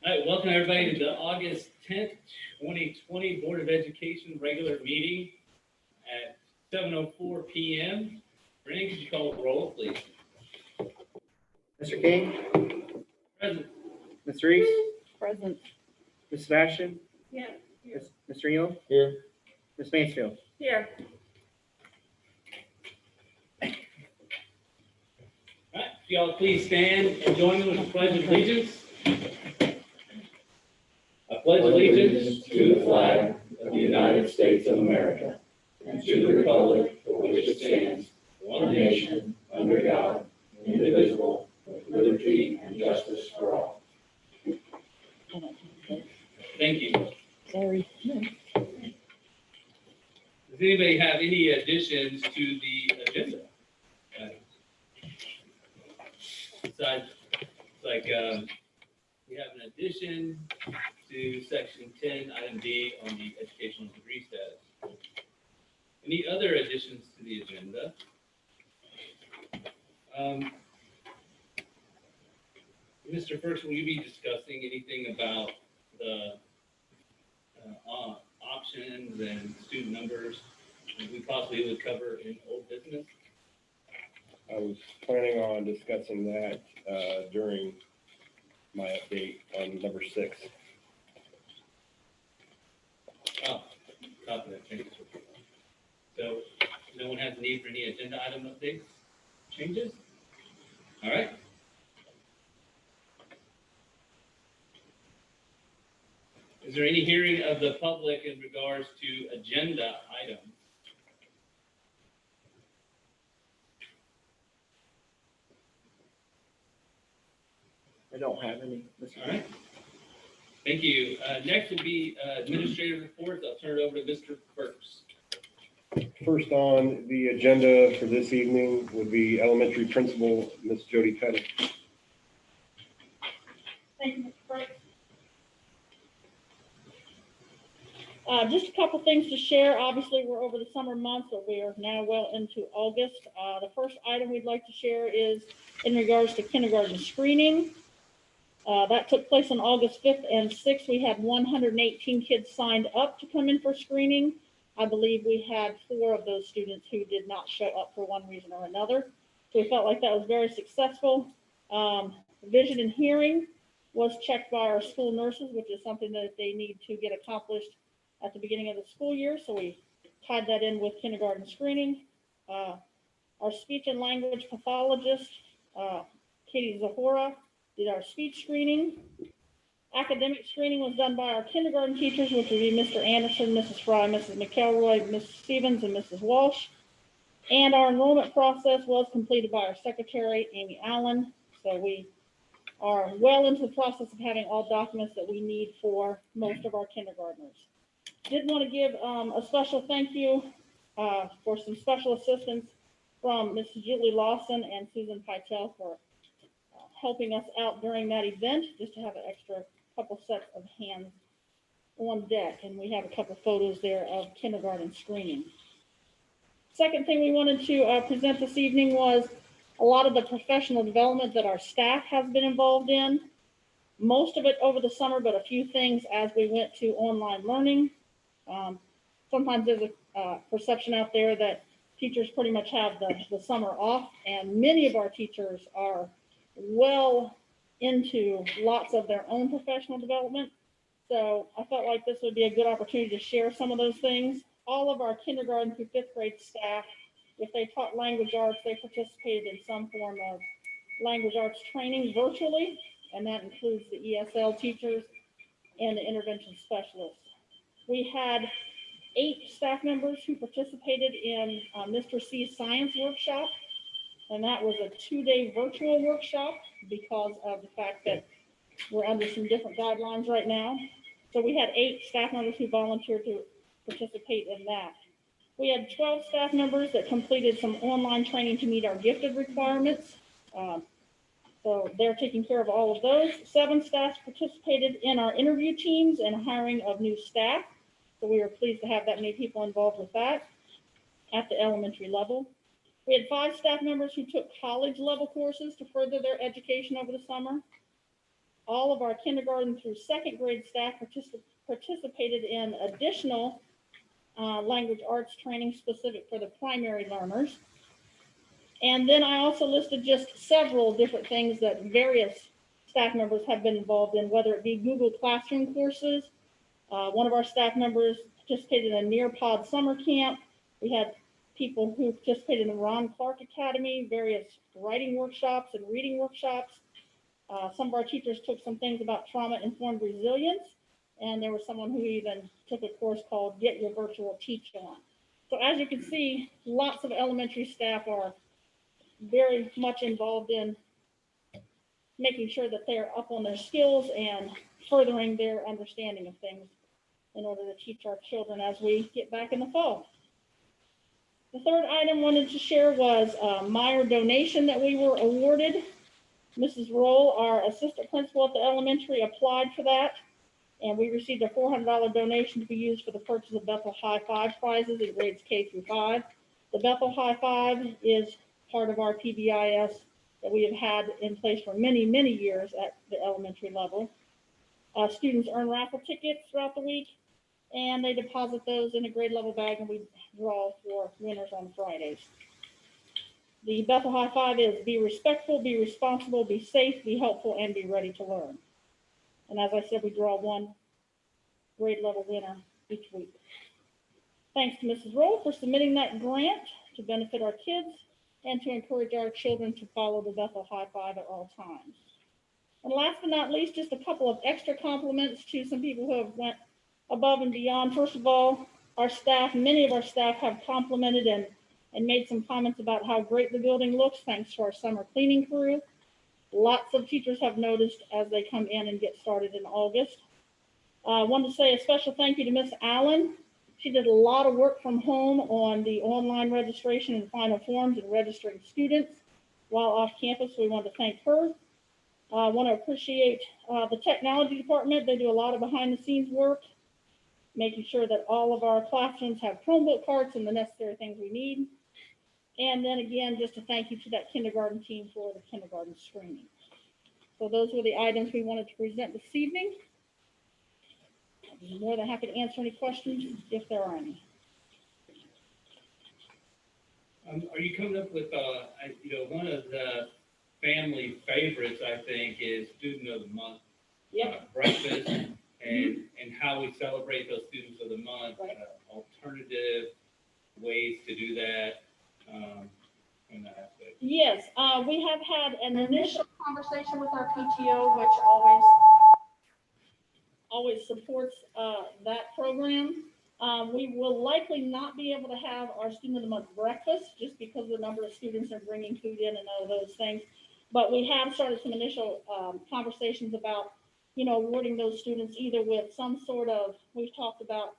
All right, welcome everybody to the August 10th, 2020 Board of Education regular meeting at 7:04 p.m. Renee, could you call the roll, please? Mr. King? Present. Ms. Reese? Present. Ms. Sebastian? Yeah. Mr. Eel? Here. Ms. Mansfield? Here. All right, if y'all please stand and join me with the Pledge of Allegiance. I pledge allegiance to the flag of the United States of America and to the republic for which it stands, one nation, under God, indivisible, with liberty and justice for all. Thank you. Sorry. Does anybody have any additions to the agenda? Besides, like, we have an addition to section 10, item D on the educational degree status. Any other additions to the agenda? Mr. First, will you be discussing anything about the options and student numbers we possibly would cover in old business? I was planning on discussing that during my update on number 6. Oh, copy that. Thank you. So, no one has a need for any agenda item updates, changes? All right. Is there any hearing of the public in regards to agenda items? I don't have any. Mr. All right. Thank you. Next will be administrative reports. I'll turn it over to Mr. Burks. First on the agenda for this evening would be elementary principal, Miss Jody Pettit. Thank you, Mr. Frank. Just a couple things to share. Obviously, we're over the summer months, but we are now well into August. The first item we'd like to share is in regards to kindergarten screening. That took place on August 5th and 6th. We had 118 kids signed up to come in for screening. I believe we had 4 of those students who did not show up for one reason or another. So we felt like that was very successful. Vision and hearing was checked by our school nurses, which is something that they need to get accomplished at the beginning of the school year. So we tied that in with kindergarten screening. Our speech and language pathologist, Katie Zahora, did our speech screening. Academic screening was done by our kindergarten teachers, which would be Mr. Anderson, Mrs. Fry, Mrs. McElroy, Mrs. Stevens, and Mrs. Walsh. And our enrollment process was completed by our secretary, Amy Allen. So we are well into the process of having all documents that we need for most of our kindergartners. Did want to give a special thank you for some special assistance from Mrs. Julie Lawson and Susan Pytel for helping us out during that event, just to have an extra couple sets of hands on deck. And we have a couple photos there of kindergarten screening. Second thing we wanted to present this evening was a lot of the professional development that our staff has been involved in. Most of it over the summer, but a few things as we went to online learning. Sometimes there's a perception out there that teachers pretty much have the summer off, and many of our teachers are well into lots of their own professional development. So I felt like this would be a good opportunity to share some of those things. All of our kindergarten through 5th grade staff, if they taught language arts, they participated in some form of language arts training virtually, and that includes the ESL teachers and the intervention specialists. We had 8 staff members who participated in Mr. C's science workshop, and that was a 2-day virtual workshop because of the fact that we're under some different guidelines right now. So we had 8 staff members who volunteered to participate in that. We had 12 staff members that completed some online training to meet our gifted requirements. So they're taking care of all of those. 7 staff participated in our interview teams and hiring of new staff. So we were pleased to have that many people involved with that at the elementary level. We had 5 staff members who took college level courses to further their education over the summer. all of our kindergarten through second grade staff participated in additional language arts training specific for the primary learners. And then I also listed just several different things that various staff members have been involved in, whether it be Google Classroom courses. One of our staff members participated in a Nearpod summer camp. We had people who participated in the Ron Clark Academy, various writing workshops and reading workshops. Some of our teachers took some things about trauma-informed resilience, and there was someone who even took a course called Get Your Virtual Teach On. So as you can see, lots of elementary staff are very much involved in making sure that they're up on their skills and furthering their understanding of things in order to teach our children as we get back in the fall. The third item I wanted to share was a Meyer donation that we were awarded. Mrs. Roll, our assistant principal at the elementary, applied for that, and we received a $400 donation to be used for the purchase of Bethel High Five prizes in grades K through 5. The Bethel High Five is part of our PBIS that we have had in place for many, many years at the elementary level. Students earn raffle tickets throughout the week, and they deposit those in a grade level bag, and we draw for winners on Fridays. The Bethel High Five is be respectful, be responsible, be safe, be helpful, and be ready to learn. And as I said, we draw one grade level winner each week. Thanks to Mrs. Roll for submitting that grant to benefit our kids and to encourage our children to follow the Bethel High Five at all times. And last but not least, just a couple of extra compliments to some people who have went above and beyond. First of all, our staff, many of our staff have complimented and made some comments about how great the building looks thanks to our summer cleaning crew. Lots of teachers have noticed as they come in and get started in August. I wanted to say a special thank you to Miss Allen. She did a lot of work from home on the online registration and final forms and registering students while off campus. We want to thank her. I want to appreciate the technology department. They do a lot of behind the scenes work, making sure that all of our classrooms have Chromebook carts and the necessary things we need. And then again, just a thank you to that kindergarten team for the kindergarten screening. So those were the items we wanted to present this evening. I'm more than happy to answer any questions if there are any. Are you coming up with, one of the family favorites, I think, is Student of the Month. Yep. Breakfast and how we celebrate those students of the month, Right. Alternative ways to do that. In that aspect. Yes, we have had an initial conversation with our PTO, which always supports that program. We will likely not be able to have our Student of the Month breakfast just because of the number of students are bringing food in and all those things. But we have started some initial conversations about, awarding those students either with some sort of, we've talked about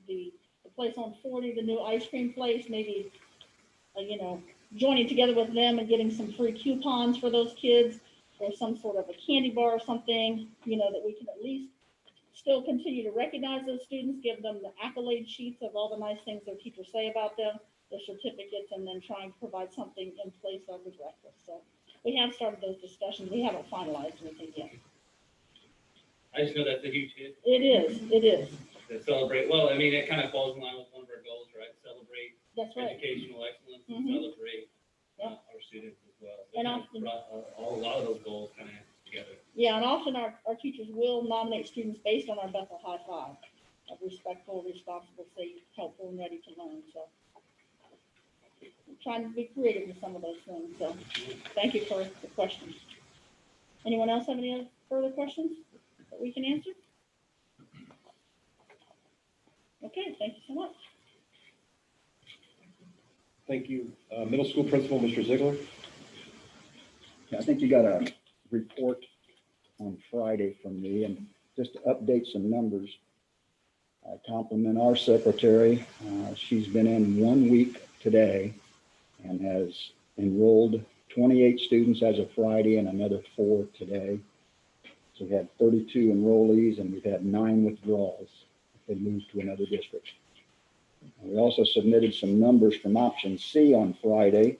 the place on 40, the new ice cream place, maybe, joining together with them and getting some free coupons for those kids, or some sort of a candy bar or something, that we can at least still continue to recognize those students, give them the accolade sheets of all the nice things their teachers say about them, the certificates, and then trying to provide something in place of the breakfast. So we have started those discussions. We haven't finalized anything yet. I just know that's a huge hit. It is. To celebrate, well, I mean, it kind of falls in line with one of our goals, right? Celebrate That's right. educational excellence and Mhm. celebrate Yep. our students as well. So And kind of often- brought a lot of those goals kind of together. Yeah, and often our teachers will nominate students based on our Bethel High Five of respectful, responsible, safe, helpful, and ready to learn. So I'm trying to be creative with some of those things. So thank you for the questions. Anyone else have any other further questions that we can answer? Okay, thank you so much. Thank you. Middle school principal, Mr. Ziegler. Yeah, I think you got a report on Friday from me, and just to update some numbers, I compliment our secretary. She's been in 1 week today and has enrolled 28 students as of Friday and another 4 today. So we had 32 enrollees and we've had 9 withdrawals if they moved to another district. And we also submitted some numbers from option C on Friday.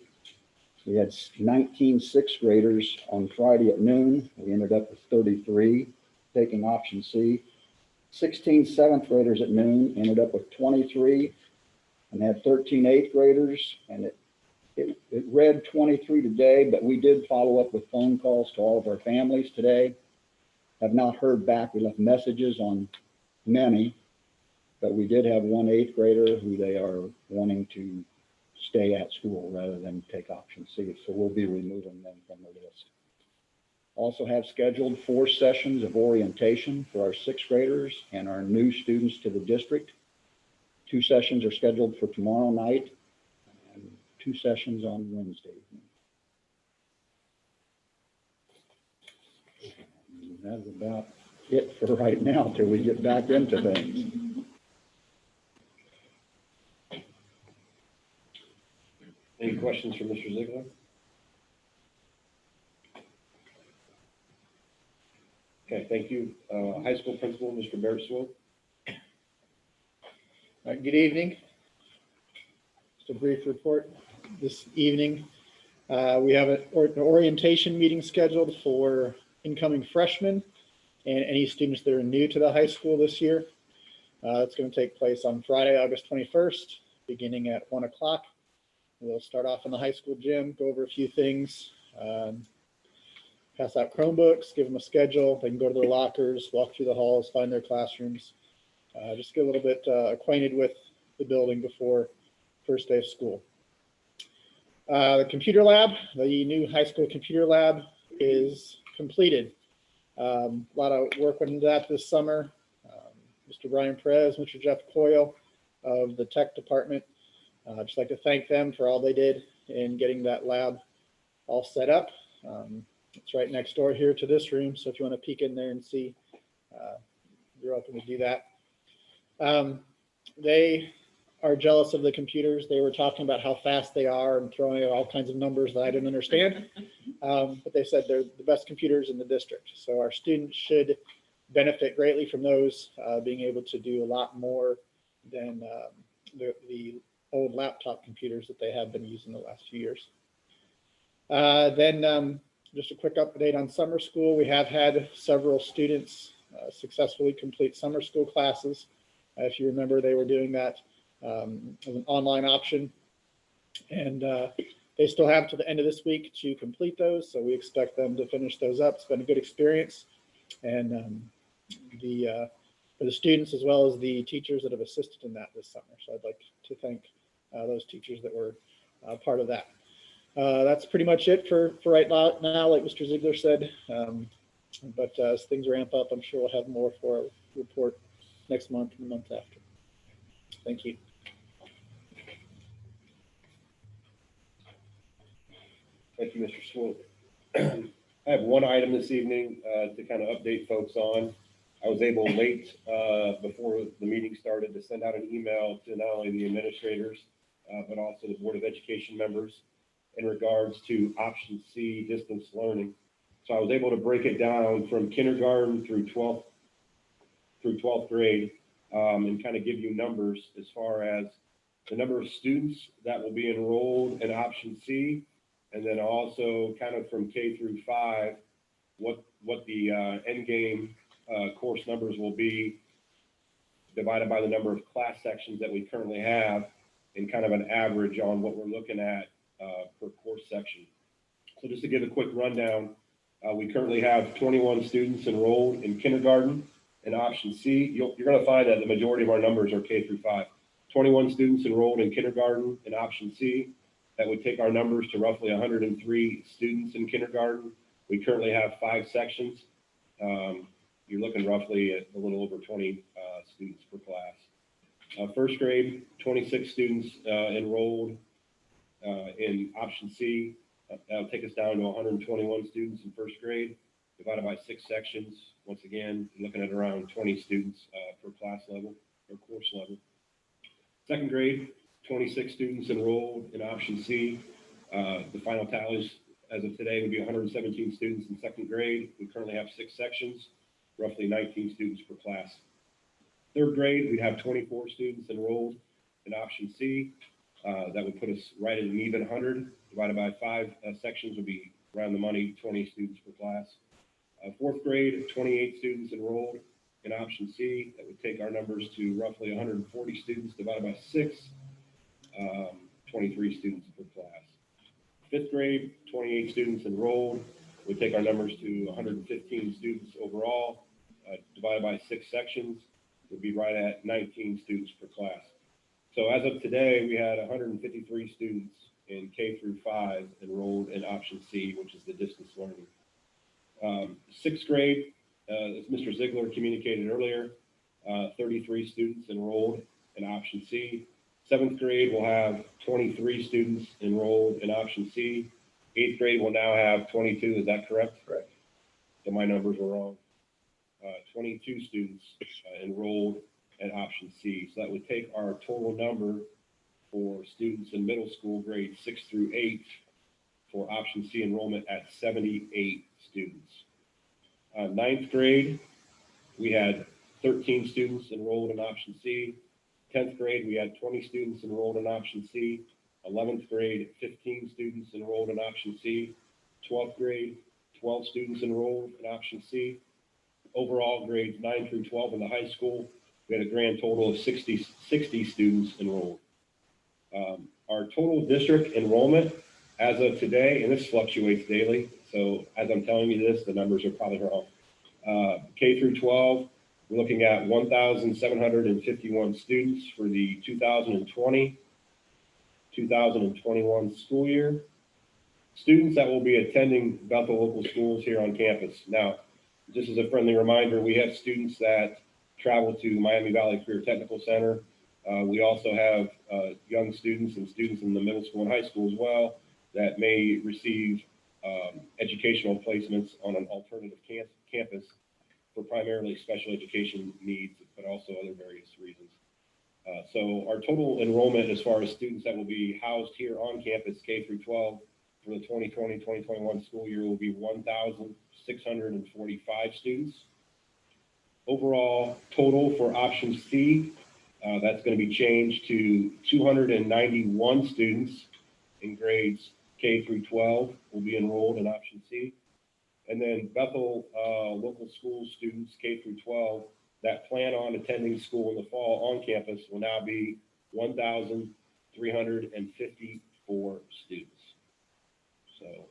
We had 19 sixth graders on Friday at noon. We ended up with 33 taking option C. 16 seventh graders at noon, ended up with 23, and had 13 eighth graders. And it read 23 today, but we did follow up with phone calls to all of our families today. Have not heard back. We left messages on many, but we did have one eighth grader who they are wanting to stay at school rather than take option C. So we'll be removing them from the list. Also have scheduled 4 sessions of orientation for our sixth graders and our new students to the district. 2 sessions are scheduled for tomorrow night and 2 sessions on Wednesday evening. And that's about it for right now till we get back into things. Any questions for Mr. Ziegler? Okay, thank you. High school principal, Mr. Bearswell. Good evening. Just a brief report this evening. We have an orientation meeting scheduled for incoming freshmen and any students that are new to the high school this year. It's going to take place on Friday, August 21st, beginning at 1 o'clock. We'll start off in the high school gym, go over a few things, pass out Chromebooks, give them a schedule. They can go to their lockers, walk through the halls, find their classrooms. Just get a little bit acquainted with the building before first day of school. The computer lab, the new high school computer lab is completed. A lot of work went into that this summer. Mr. Brian Perez, Mr. Jeff Coyle of the tech department. I'd just like to thank them for all they did in getting that lab all set up. It's right next door here to this room, so if you want to peek in there and see, you're welcome to do that. They are jealous of the computers. They were talking about how fast they are and throwing out all kinds of numbers that I didn't understand. But they said they're the best computers in the district. So our students should benefit greatly from those, being able to do a lot more than the old laptop computers that they have been using the last few years. Then just a quick update on summer school. We have had several students successfully complete summer school classes. If you remember, they were doing that as an online option. And they still have to the end of this week to complete those. So we expect them to finish those up. It's been a good experience. And for the students as well as the teachers that have assisted in that this summer. So I'd like to thank those teachers that were part of that. That's pretty much it for right now, like Mr. Ziegler said. But as things ramp up, I'm sure we'll have more for a report next month and the month after. Thank you. Thank you, Mr. Swoop. I have one item this evening to kind of update folks on. I was able late before the meeting started to send out an email to not only the administrators, but also the Board of Education members in regards to option C, distance learning. So I was able to break it down from kindergarten through 12th grade and kind of give you numbers as far as the number of students that will be enrolled in option C, and then also kind of from K through 5, what the end game course numbers will be divided by the number of class sections that we currently have, and kind of an average on what we're looking at per course section. So just to give a quick rundown, we currently have 21 students enrolled in kindergarten in option C. You're going to find that the majority of our numbers are K through 5. 21 students enrolled in kindergarten in option C. That would take our numbers to roughly 103 students in kindergarten. We currently have 5 sections. You're looking roughly at a little over 20 students per class. First grade, 26 students enrolled in option C. That'll take us down to 121 students in first grade, divided by 6 sections. Once again, you're looking at around 20 students per class level or course level. Second grade, 26 students enrolled in option C. The final tallies as of today would be 117 students in second grade. We currently have 6 sections, roughly 19 students per class. Third grade, we'd have 24 students enrolled in option C. That would put us right at an even 100, divided by 5 sections would be around the money, 20 students per class. Fourth grade, 28 students enrolled in option C. That would take our numbers to roughly 140 students divided by 6, 23 students per class. Fifth grade, 28 students enrolled, would take our numbers to 115 students overall, divided by 6 sections, would be right at 19 students per class. So as of today, we had 153 students in K through 5 enrolled in option C, which is the distance learning. Sixth grade, as Mr. Ziegler communicated earlier, 33 students enrolled in option C. Seventh grade will have 23 students enrolled in option C. Eighth grade will now have 22. Is that correct? Correct. So my numbers were wrong. 22 students enrolled in option C. So that would take our total number for students in middle school grades 6 through 8 for option C enrollment at 78 students. Ninth grade, we had 13 students enrolled in option C. 10th grade, we had 20 students enrolled in option C. 11th grade, 15 students enrolled in option C. 12th grade, 12 students enrolled in option C. Overall, grades 9 through 12 in the high school, we had a grand total of 60 students enrolled. Our total district enrollment as of today, and this fluctuates daily, so as I'm telling you this, the numbers are probably wrong. K through 12, we're looking at 1,751 students for the 2020-2021 school year. Students that will be attending Bethel local schools here on campus. Now, just as a friendly reminder, we have students that travel to Miami Valley Career Technical Center. We also have young students and students in the middle school and high school as well that may receive educational placements on an alternative campus for primarily special education needs, but also other various reasons. So our total enrollment as far as students that will be housed here on campus K through 12 for the 2020-2021 school year will be 1,645 students. Overall total for option C, that's going to be changed to 291 students in grades K through 12 will be enrolled in option C. And then Bethel local school students K through 12 that plan on attending school in the fall on campus will now be 1,354 students. So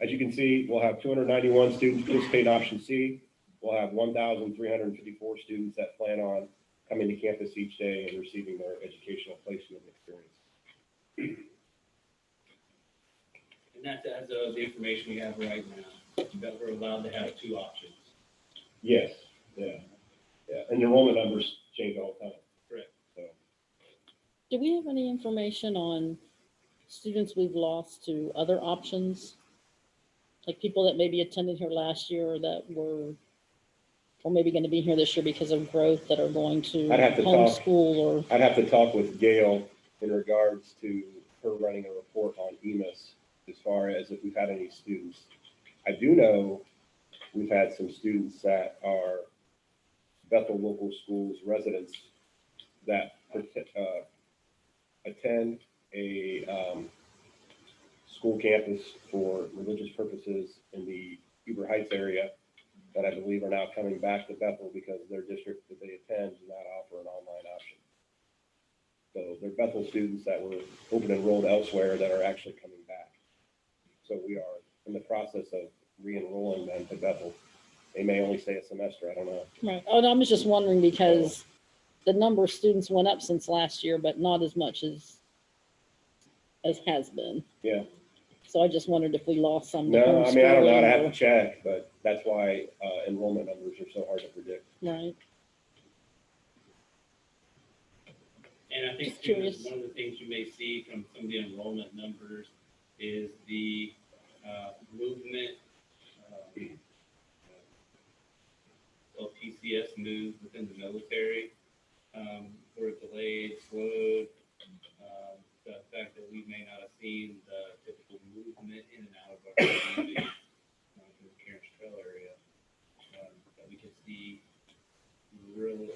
as you can see, we'll have 291 students participate in option C. We'll have 1,354 students that plan on coming to campus each day and receiving their educational placement experience. And that's as of the information we have right now, that we're allowed to have 2 options. Yes, yeah. And enrollment numbers change all the time. Correct. So Do we have any information on students we've lost to other options? Like people that maybe attended here last year or that were, or maybe going to be here this year because of growth that are going to I'd have to talk. homeschool or, I'd have to talk with Gail in regards to her running a report on EMIS as far as if we've had any students. I do know we've had some students that are Bethel local schools residents that attend a school campus for religious purposes in the Huber Heights area that I believe are now coming back to Bethel because their district that they attend does not offer an online option. So they're Bethel students that were open enrolled elsewhere that are actually coming back. So we are in the process of re-enrolling them to Bethel. They may only stay a semester, I don't know. right. Oh, no, I was just wondering because the number of students went up since last year, but not as much as has been. Yeah. So I just wondered if we lost some. to No, I mean, I don't know, I'd have to homeschooling check, but that's why enrollment numbers are so hard to predict. or- Right. And I think Just too, curious. one of the things you may see from some of the enrollment numbers is the movement of PCS moves within the military, were delayed, slowed. The fact that we may not have seen the typical movement in and out of our community from the Cairns Trail area, that we could see really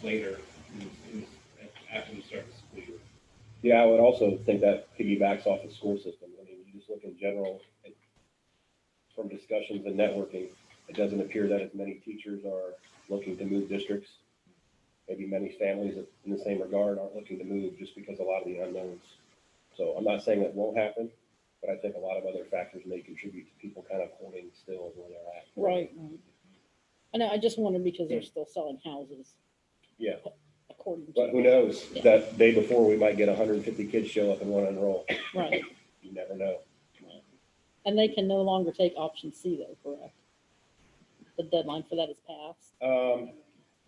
later after we start the school year. Yeah, I would also think that piggybacks off the school system. I mean, you just look in general, from discussions and networking, it doesn't appear that as many teachers are looking to move districts. Maybe many families in the same regard aren't looking to move just because a lot of the unknowns. So I'm not saying that won't happen, but I think a lot of other factors may contribute to people kind of holding still where they're at. Right. I know, I just wondered because they're still selling houses. Yeah. According to. But who knows, Yeah. that day before we might get 150 kids show up and want to enroll. Right. You never know. And they can no longer take option C though, correct? The deadline for that is passed.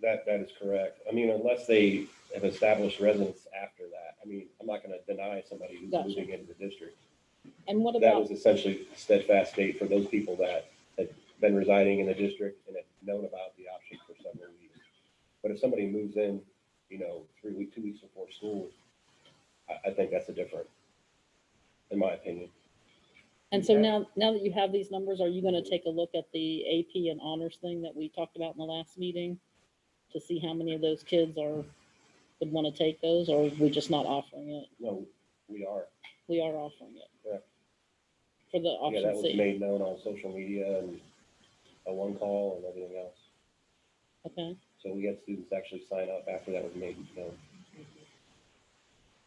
That is correct. I mean, unless they have established residence after that. I mean, I'm not going to deny somebody who's Gotcha. moving into the district. And what That about, was essentially a steadfast date for those people that had been residing in the district and had known about the option for several weeks. But if somebody moves in, 2 weeks before school, I think that's a different, in my opinion. and so now that you have these numbers, are you going to take a look at the AP and honors thing that we talked about in the last meeting? To see how many of those kids would want to take those, or are we just not offering it? No, we are. We are offering it. Correct. For the Yeah, that option was C. made known on social media and a one call and everything else. Okay. So we had students actually sign up after that was made known.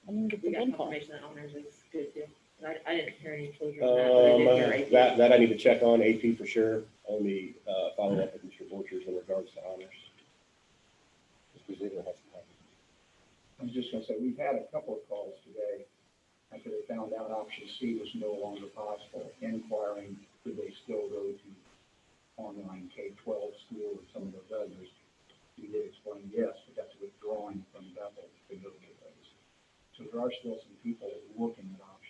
I'm gonna get We the got one call. confirmation that honors is good too. I didn't hear any closure on that, but I did hear AP. That I need to check on AP for sure. I'll be follow up with Mr. Borchers in regards to honors. Mr. Ziegler has some comments. I was just gonna say, we've had a couple of calls today after they found out option C was no longer possible, inquiring, could they still go to online K-12 school or some of those others? We did explain yes, but that's withdrawing from Bethel to go to those. So there are still some people looking at options.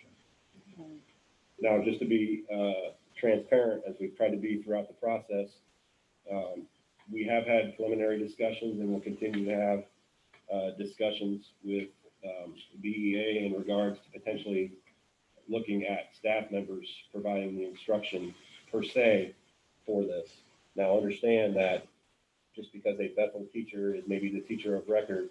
Now, just to be transparent, as we've tried to be throughout the process, we have had preliminary discussions and will continue to have discussions with BEA in regards to potentially looking at staff members providing the instruction per se for this. Now, understand that just because a Bethel teacher is maybe the teacher of record,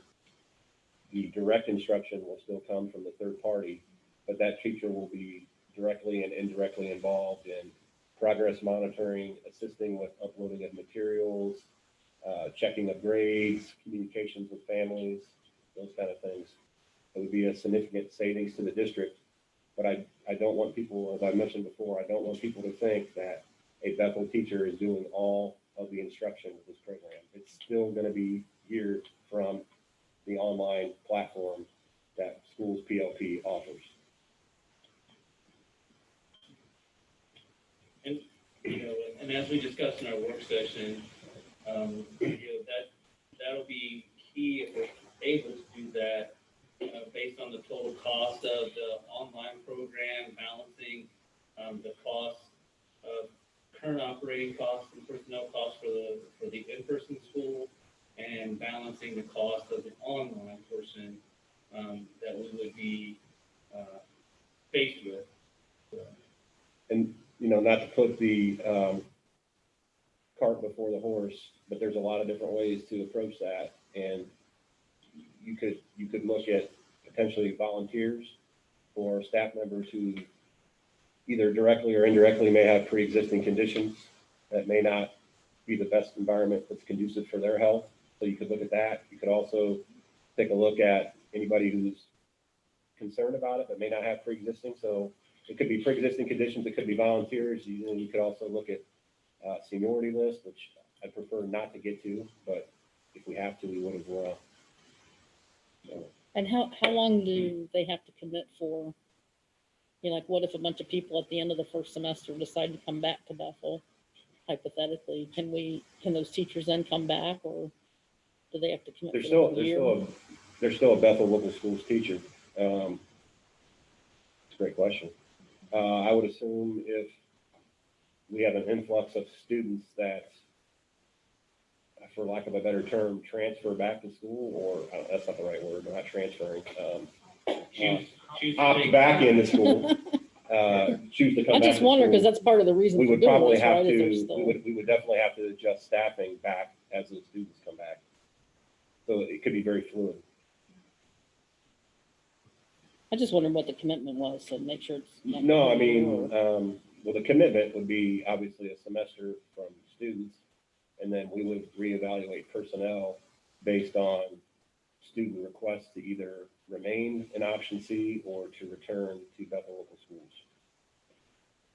the direct instruction will still come from the third party, but that teacher will be directly and indirectly involved in progress monitoring, assisting with uploading of materials, checking of grades, communications with families, those kind of things. It would be a significant savings to the district, but I don't want people, as I mentioned before, I don't want people to think that a Bethel teacher is doing all of the instruction with this program. It's still going to be geared from the online platform that schools PLP offers. And as we discussed in our work session, that'll be key if we're able to do that, based on the total cost of the online program, balancing the cost of current operating costs and personnel costs for the in-person school, and balancing the cost of the online portion that we would be faced with. And, not to put the cart before the horse, but there's a lot of different ways to approach that. And you could look at potentially volunteers or staff members who either directly or indirectly may have pre-existing conditions that may not be the best environment that's conducive for their health. So you could look at that. You could also take a look at anybody who's concerned about it but may not have pre-existing. So it could be pre-existing conditions, it could be volunteers. You could also look at seniority list, which I prefer not to get to, but if we have to, we would as well. So, And how long do they have to commit for? Like what if a bunch of people at the end of the first semester decide to come back to Bethel? Hypothetically, can those teachers then come back, or do they have to commit There's for the whole year? there's still a Bethel local schools teacher. It's a great question. I would assume if we have an influx of students that, for lack of a better term, transfer back to school, or that's not the right word, not transferring, Choose to opt take- back into school, choose to come I back just to wonder school, because that's part of the reason we for would doing probably this, have right? to, Is there's still- we would definitely have to adjust staffing back as those students come back. So it could be very fluid. I just wondered what the commitment was, so make sure it's. not- No, I mean, well, the commitment would be obviously a semester from students, and then we would reevaluate personnel based on student requests to either remain in option C or to return to Bethel local schools.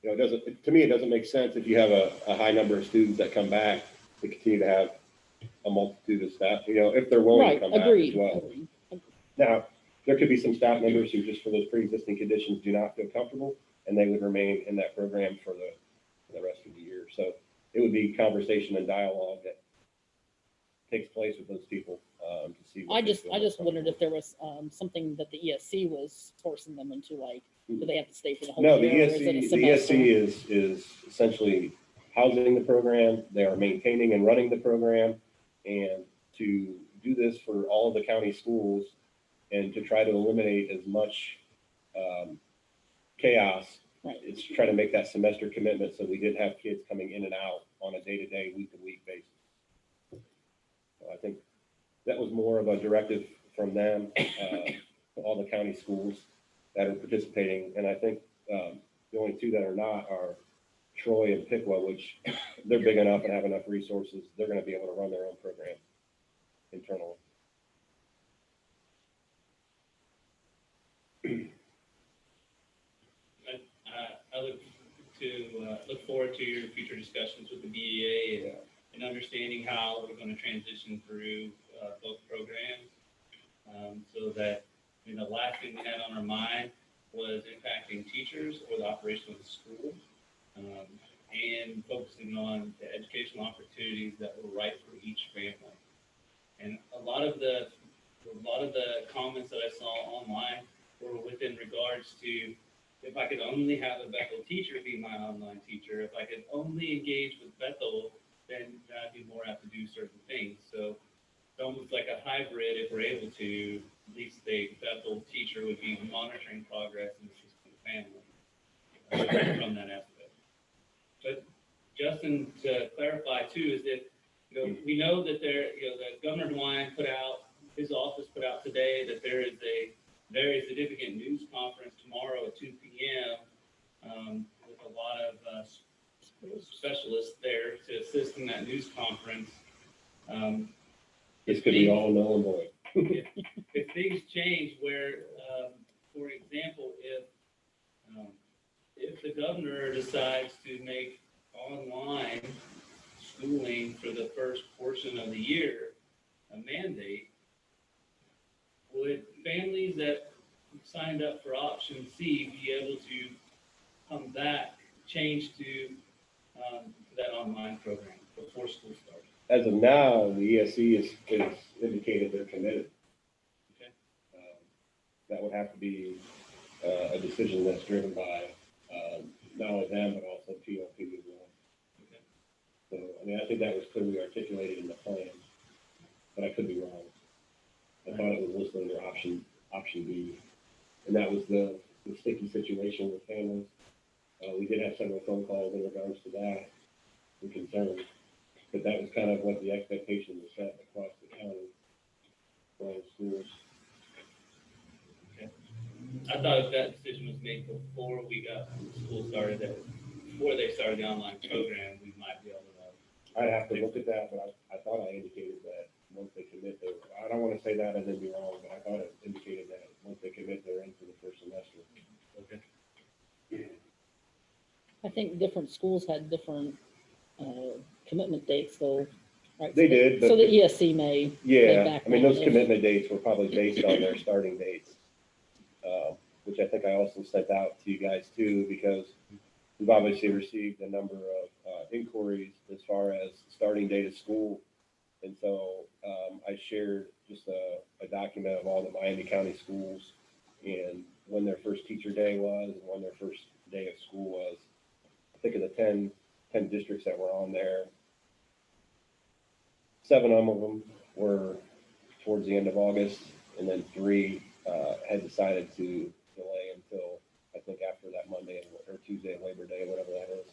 You know, to me, it doesn't make sense if you have a high number of students that come back to continue to have a multitude of staff, you know, if they're willing to Right, come back as agreed. well. agreed. Now, there could be some staff members who just for those pre-existing conditions do not feel comfortable, and they would remain in that program for the rest of the year. So it would be conversation and dialogue that takes place with those people to see. I just wondered if there was something that the ESC was forcing them into, like, do they have to stay for the whole No, the year? or is it a ESC, semester? is essentially housing the program. They are maintaining and running the program. And to do this for all of the county schools and to try to eliminate as much chaos, Right. it's try to make that semester commitment so we did have kids coming in and out on a day-to-day, week-to-week basis. So I think that was more of a directive from them to all the county schools that are participating. And I think the only two that are not are Troy and Piqua, which they're big enough and have enough resources. They're going to be able to run their own program internally. I look forward to your future discussions with the BEA and understanding how we're going to transition through both programs, so that, you know, the last thing we had on our mind was impacting teachers or the operation of the school, and focusing on the educational opportunities that were right for each family. And a lot of the comments that I saw online were within regards to, if I could only have a Bethel teacher be my online teacher, if I could only engage with Bethel, then I'd be more apt to do certain things. So it's almost like a hybrid. If we're able to, at least a Bethel teacher would be monitoring progress and assisting the family from that aspect. But Justin, to clarify too, is that, you know, we know that that Governor DeWine his office put out today that there is a very significant news conference tomorrow at 2 p.m. With a lot of specialists there to assist in that news conference. This could be all null and void. If things change where, for example, if the governor decides to make online schooling for the first portion of the year a mandate, would families that signed up for option C be able to come back, change to that online program before school starts? As of now, the ESC is indicated they're committed. Okay. That would have to be a decision that's driven by not only them, but also PLP as well. Okay. So, I mean, I think that was clearly articulated in the plan, but I could be wrong. I thought it was listed under option B, and that was the sticky situation with families. We did have several phone calls in regards to that and concerns, but that was kind of what the expectation was set across the county for all the schools. Okay. I thought if that decision was made before we got school started, that before they started the online program, we might be able to. I'd have to look at that, but I thought I indicated that once they commit, I don't want to say that and then be wrong, but I thought it indicated that once they commit, they're in for the first semester. Okay. I think different schools had different commitment dates, though, right? They did, So but the ESC may. yeah, I mean, those back commitment dates were probably based on their starting dates, which I think I also sent out to you guys too, because we've obviously received a number of inquiries as far as starting date of school. And so I shared just a document of all the Miami County schools and when their first teacher day was and when their first day of school was. I think of the 10 districts that were on there, 7 of them were towards the end of August, and then 3 had decided to delay until, I think, after that Monday or Tuesday of Labor Day, whatever that is.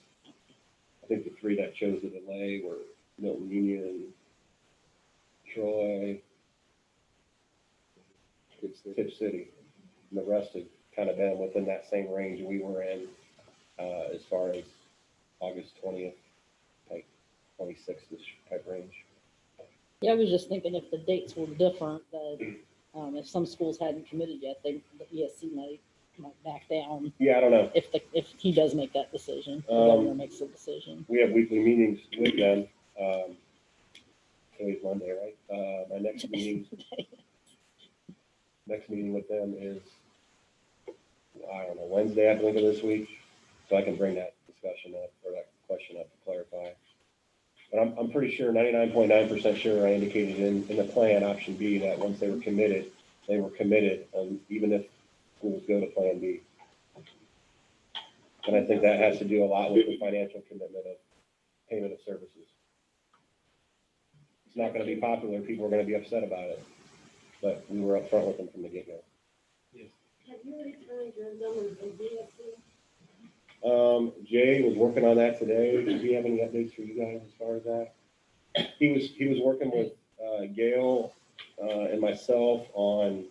I think the 3 that chose to delay were Milton Union, Troy, Tip City, and the rest have kind of been within that same range we were in, as far as August 20th, like 26th-ish type range. Yeah, I was just thinking if the dates were different, that if some schools hadn't committed yet, the ESC might back down Yeah, I don't know. if he does make that decision, the governor makes the decision. We have weekly meetings with them. Today's Monday, right? My next meeting with them is, I don't know, Wednesday, I think, of this week. So I can bring that discussion up or that question up to clarify. But I'm pretty sure, 99.9% sure I indicated in the plan, option B, that once they were committed, even if schools go to plan B. And I think that has to do a lot with the financial commitment of payment of services. It's not going to be popular. People are going to be upset about it. But we were upfront with them from the get-go. Have you returned your numbers in DSC? Jay was working on that today. Do we have any updates for you guys as far as that? He was working with Gail and myself on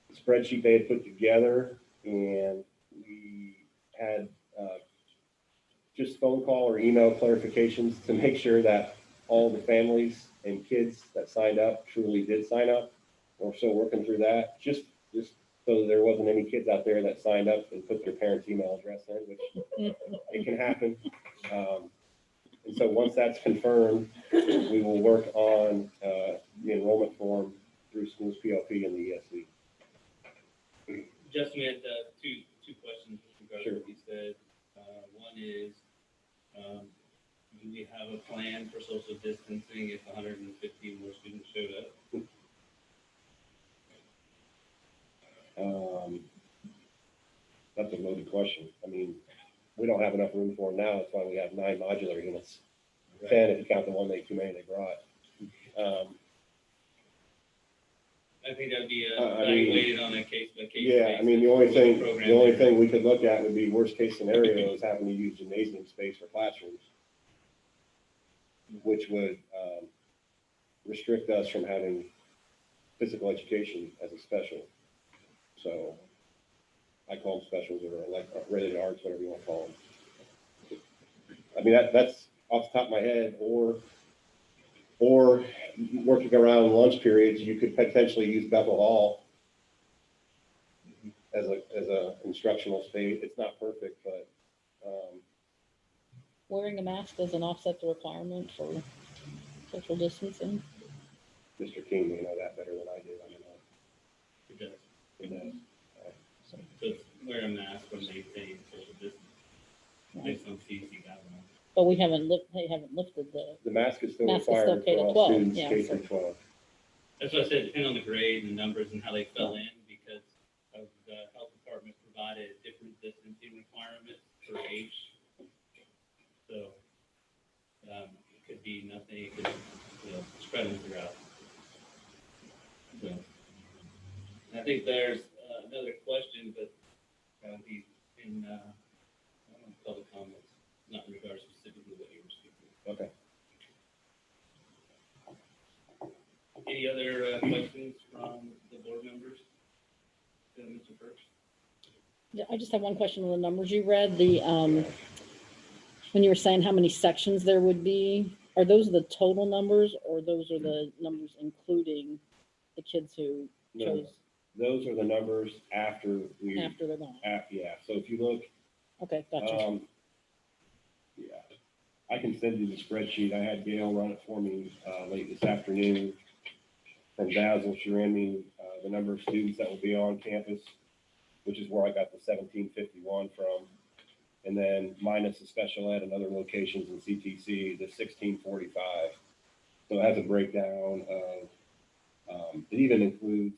the spreadsheet they had put together, and we had just phone call or email clarifications to make sure that all the families and kids that signed up truly did sign up. We're still working through that, just so there wasn't any kids out there that signed up and put their parents' email address in, which it can happen. And so once that's confirmed, we will work on the enrollment form through schools PLP and the ESC. Justin had two questions with regards to what you said. One is, do we have a plan for social distancing if 150 more students showed up? That's a loaded question. I mean, we don't have enough room for them now. That's why we have 9 modular units. 10 if you count the one too many they brought. I think that'd be evaluated on a case by case. Yeah, I mean, the only thing we could look at would be worst case scenario is having to use gymnasium space for classrooms, which would restrict us from having physical education as a special. So I call them specials or like rated arts, whatever you want to call them. I mean, that's off the top of my head, or working around lunch periods, you could potentially use Bethel Hall as a instructional space. It's not perfect, but Wearing a mask doesn't offset the requirement for social distancing. Mr. King may know that better than I do. I don't know. It does. It does. So it's wear a mask when they say social distance. Based on CDC guidelines. But they haven't lifted The mask is still Mask is still required K for to all 12, students yeah, K so- through 12. That's what I said, depending on the grade and the numbers and how they fell in, because of the health department provided different distancing requirements for age. So, it could be nothing, it could, spread them throughout. So, and I think there's another question, but he's in, public comments, not in regards specifically what you were speaking. Okay. Any other questions from the board members? Mr. First? Yeah, I just have one question on the numbers you read. When you were saying how many sections there would be, are those the total numbers or those are the numbers including the kids who No, chose those are the numbers after after they're gone? yeah. So if you look, Okay, gotcha. yeah, I can send you the spreadsheet. I had Gail run it for me late this afternoon. From Dazzle, she ran me the number of students that will be on campus, which is where I got the 1751 from. And then minus the special ed and other locations in CTC, the 1645. So it has a breakdown of, it even includes,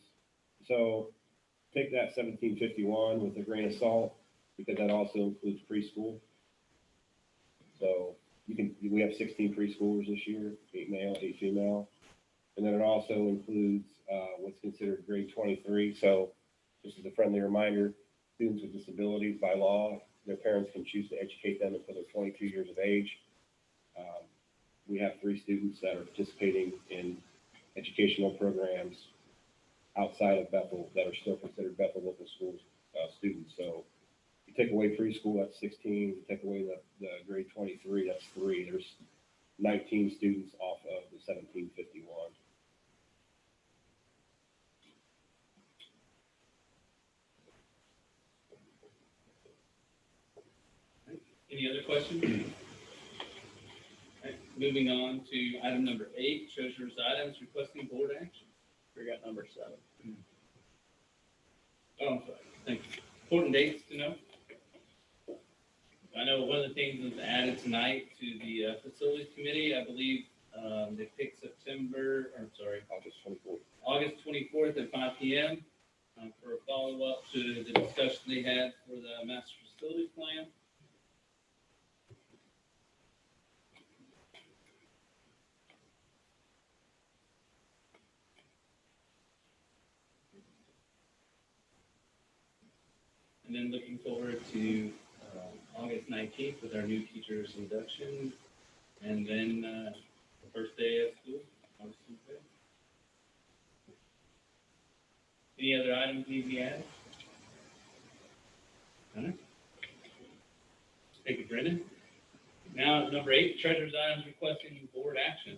so take that 1751 with a grain of salt, because that also includes preschool. So we have 16 preschoolers this year, 8 male, 8 female. And then it also includes what's considered grade 23. So just as a friendly reminder, students with disabilities by law, their parents can choose to educate them until they're 22 years of age. We have 3 students that are participating in educational programs outside of Bethel that are still considered Bethel local schools away preschool, that's 16. Take away the grade 23, that's 3. There's 19 students off of the 1751. Any other questions? All right, moving on to item number 8, treasurer's items requesting board action. Forgot number 7. Oh, I'm sorry. Thank you. Important dates to know. I know one of the things that's added tonight to the facilities committee, I believe they picked August 24th at 5 p.m. For a follow-up to the discussion they had for the master facilities plan. And then looking forward to August 19th with our new teachers induction, and then the first day of school, August 25th. Any other items need to be added? All right. Thank you, Brendan. Now, number 8, treasurer's items requesting board action.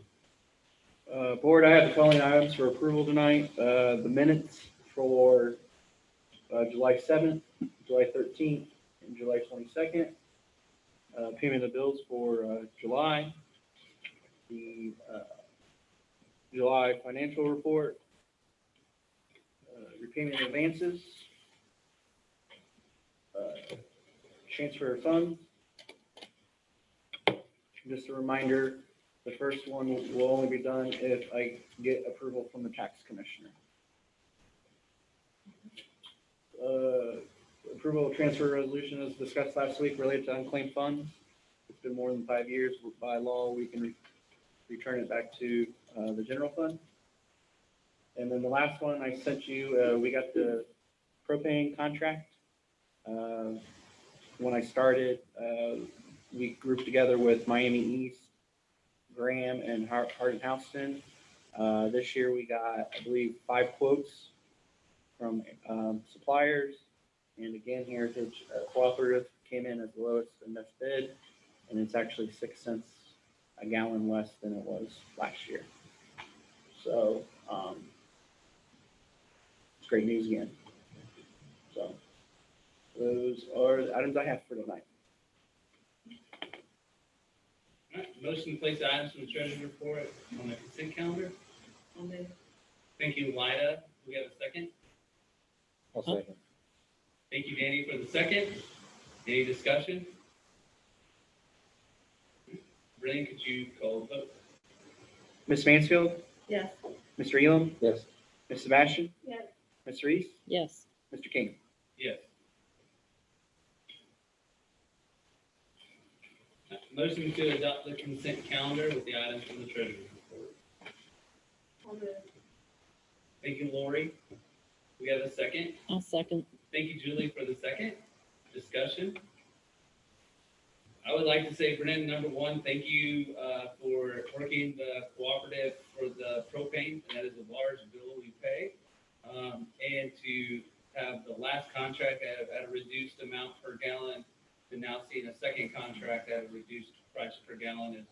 Board, I have the following items for approval tonight. The minutes for July 7th, July 13th, and July 22nd. Payment of bills for July. The July financial report. Repayment of advances. Transfer of funds. Just a reminder, the first one will only be done if I get approval from the tax commissioner. Approval of transfer resolution as discussed last week related to unclaimed funds. It's been more than 5 years. By law, we can return it back to the general fund. And then the last one I sent you, we got the propane contract. When I started, we grouped together with Miami East, Graham, and Hardin Houston. This year we got, I believe, 5 quotes from suppliers. And again, Heritage Cooperative came in as the lowest and best bid, and it's actually 6 cents a gallon less than it was last year. So it's great news again. So those are the items I have for tonight. All right, motion to place items from the treasurer's report on the consent calendar. Thank you, Lida. Do we have a second? I'll second. Thank you, Danny, for the second. Any discussion? Brennan, could you call the vote? Ms. Mansfield, Yes. Mr. Elam, Yes. Ms. Sebastian, Yes. Ms. Reese, Yes. Mr. King. Yes. Motion to adopt the consent calendar with the items from the treasurer's report. I'll move. Thank you, Lori. We have a second. I'll second. Thank you, Julie, for the second. Discussion. I would like to say, Brennan, number one, thank you for working the cooperative for the propane, and that is a large bill we pay. And to have the last contract at a reduced amount per gallon, to now seeing a second contract at a reduced price per gallon is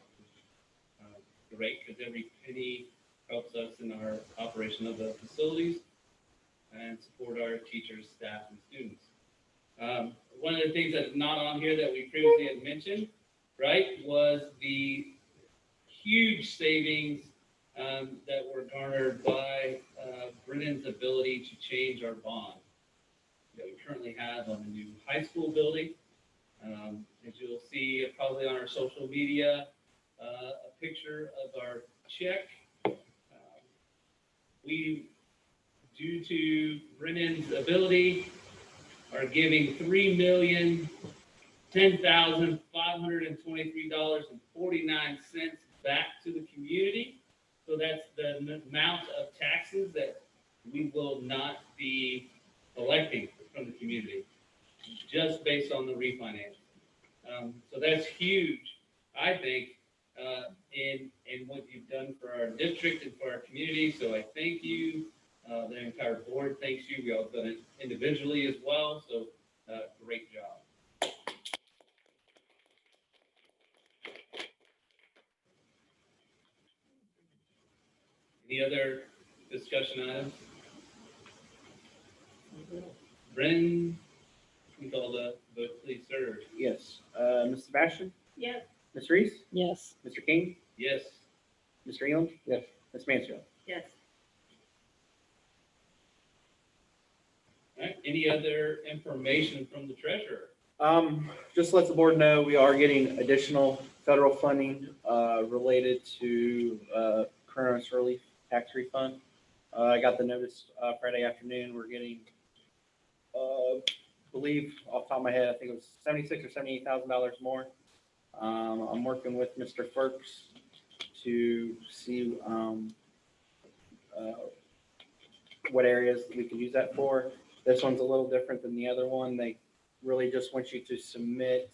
great, because every penny helps us in our operation of the facilities and support our teachers, staff, and students. One of the things that's not on here that we previously had mentioned, right, was the huge savings that were garnered by Brennan's ability to change our bond that we currently have on the new high school building. As you'll see probably on our social media, a picture of our check. We, due to Brennan's ability, are giving $3,010,523.49 back to the community. So that's the amount of taxes that we will not be collecting from the community, just based on the refinance. So that's huge, I think, in what you've done for our district and for our community. So I thank you. The entire board thanks you. We all done it individually as well. So great job. other discussion items? Bren, we call the vote, please, sir. Yes. Ms. Sebastian? Yes. Ms. Reese? Yes. Mr. King? Yes. Mr. Elam? Yes. Ms. Mansfield? Yes. All right, any other information from the treasurer? Just to let the board know, we are getting additional federal funding, related to, coronavirus relief tax refund. I got the notice, Friday afternoon, we're getting, believe off the top of my head, I think it was $76,000 or $78,000 more. I'm working with Mr. Ferks to see, what areas we can use that for. This one's a little different than the other one. They really just want you to submit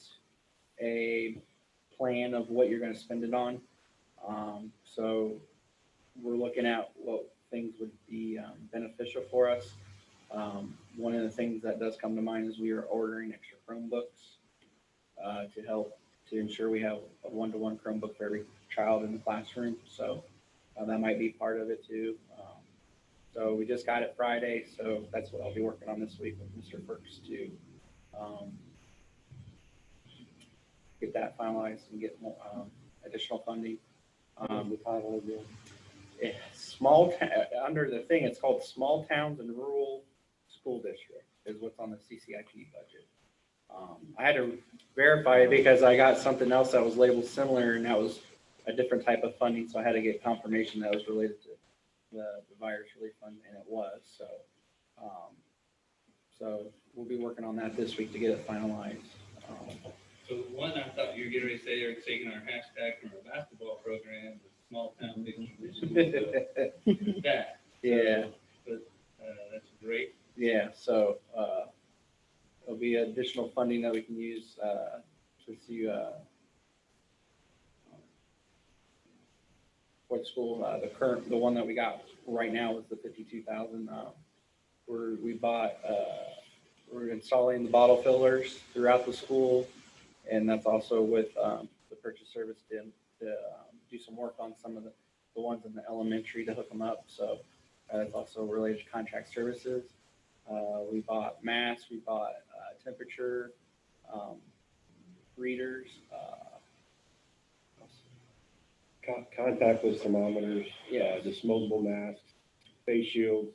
a plan of what you're going to spend it on. So we're looking at what things would be beneficial for us. One of the things that does come to mind is we are ordering extra Chromebooks to help to ensure we have a one-to-one Chromebook for every child in the classroom. So that might be part of it too. So we just got it Friday, so that's what I'll be working on this week with Mr. Burks to get that finalized and get more additional funding. Under the thing, it's called Small Towns and Rural School District is what's on the CCIP budget. I had to verify it because I got something else that was labeled similar and that was a different type of funding, so I had to get confirmation that was related to the virus relief fund, and it was. So we'll be working on that this week to get it finalized. So one, I thought you were getting ready to say they're taking our hashtag from our basketball program, the small town big tradition. That. Yeah. But that's great. Yeah, so there'll be additional funding that we can use to see what school. The one that we got right now is the 52,000. We're installing the bottle fillers throughout the school, and that's also with the purchase service to do some work on some of the ones in the elementary to hook them up. So that's also related to contract services. We bought masks, we bought temperature readers. Contactless thermometers, Yeah. disposable masks, face shields,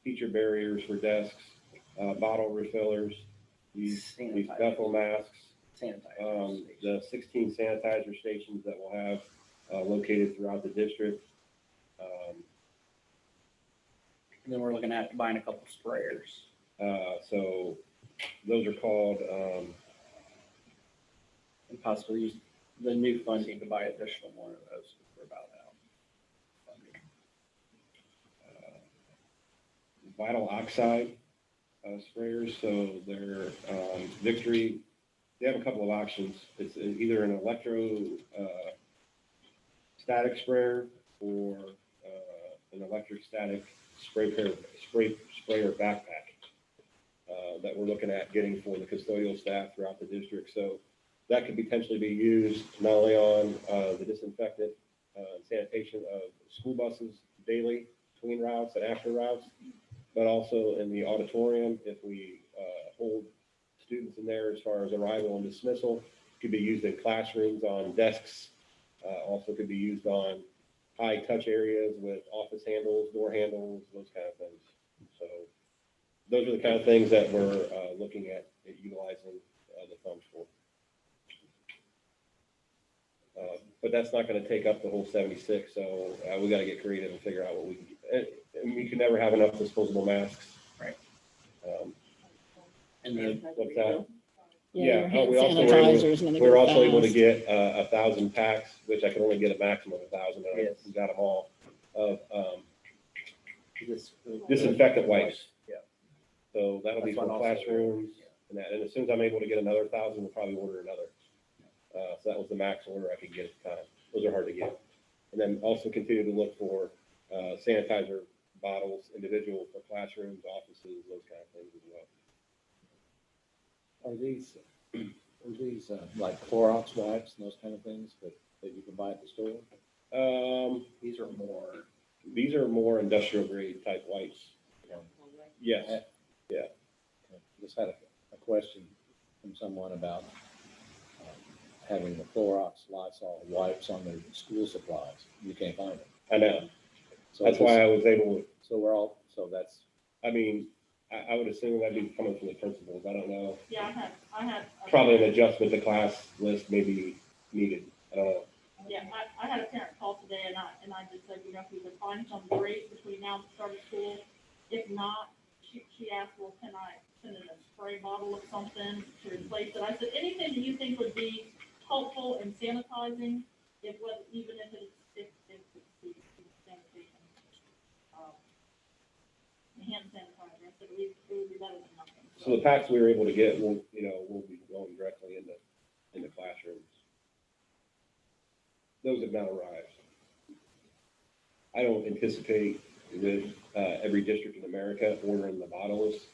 feature barriers for desks, bottle refillers, these Sanitizer. Bethel masks, Sanitizer. the 16 sanitizer stations that we'll have located throughout the district. And then we're looking at buying a couple sprayers. So those are called, And possibly use the new funding to buy additional one of those for about out. vinyl oxide sprayers. So they're Victory. They have a couple of options. It's either an electro static sprayer or an electric static sprayer backpack that we're looking at getting for the custodial staff throughout the district. So that could potentially be used not only on the disinfectant sanitation of school buses daily between routes and after routes, but also in the auditorium if we hold students in there as far as arrival and dismissal. Could be used in classrooms on desks. Also could be used on high touch areas with office handles, door handles, those kind of things. So those are the kind of things that we're looking at utilizing the funds for. But that's not going to take up the whole 76. So we got to get creative and figure out what we can do. And we can never have enough disposable masks. Right. And then what's that? Yeah, your hand we also sanitizers and then they we're go also able to fast. get 1,000 packs, which I can only get a maximum of 1,000. Yes. We got them all of This- disinfectant wipes. Yeah. So that'll be That's for what also- classrooms and that. And as soon as I'm able to get another 1,000, we'll probably order another. So that was the max order I could get at the time. Those are hard to get. And then also continue to look for sanitizer bottles, individual for classrooms, offices, those kind of things as well. Are these like Clorox wipes and those kind of things that you can buy at the store? These are more These are more industrial grade type whites. Yes. Just had a question from someone about having the Clorox Lysol wipes on their school supplies. You can't find them. I know. So That's why I was able, so that's, I mean, I would assume that'd be coming from the principals. I don't know. Yeah, I had. Probably an adjustment to class list may be needed. I don't know. Yeah, I had a parent call today and I just said, you know, if you could find some break between now and the start of school. If not, she asked, well, can I send in a spray bottle of something to replace it? I said, anything that you think would be helpful in sanitizing, even if it's the sanitation. Hand sanitizer, I said, it would be better than nothing. So the packs we were able to get will be going directly into classrooms. Those have now arrived. I don't anticipate with every district in America ordering the bottles.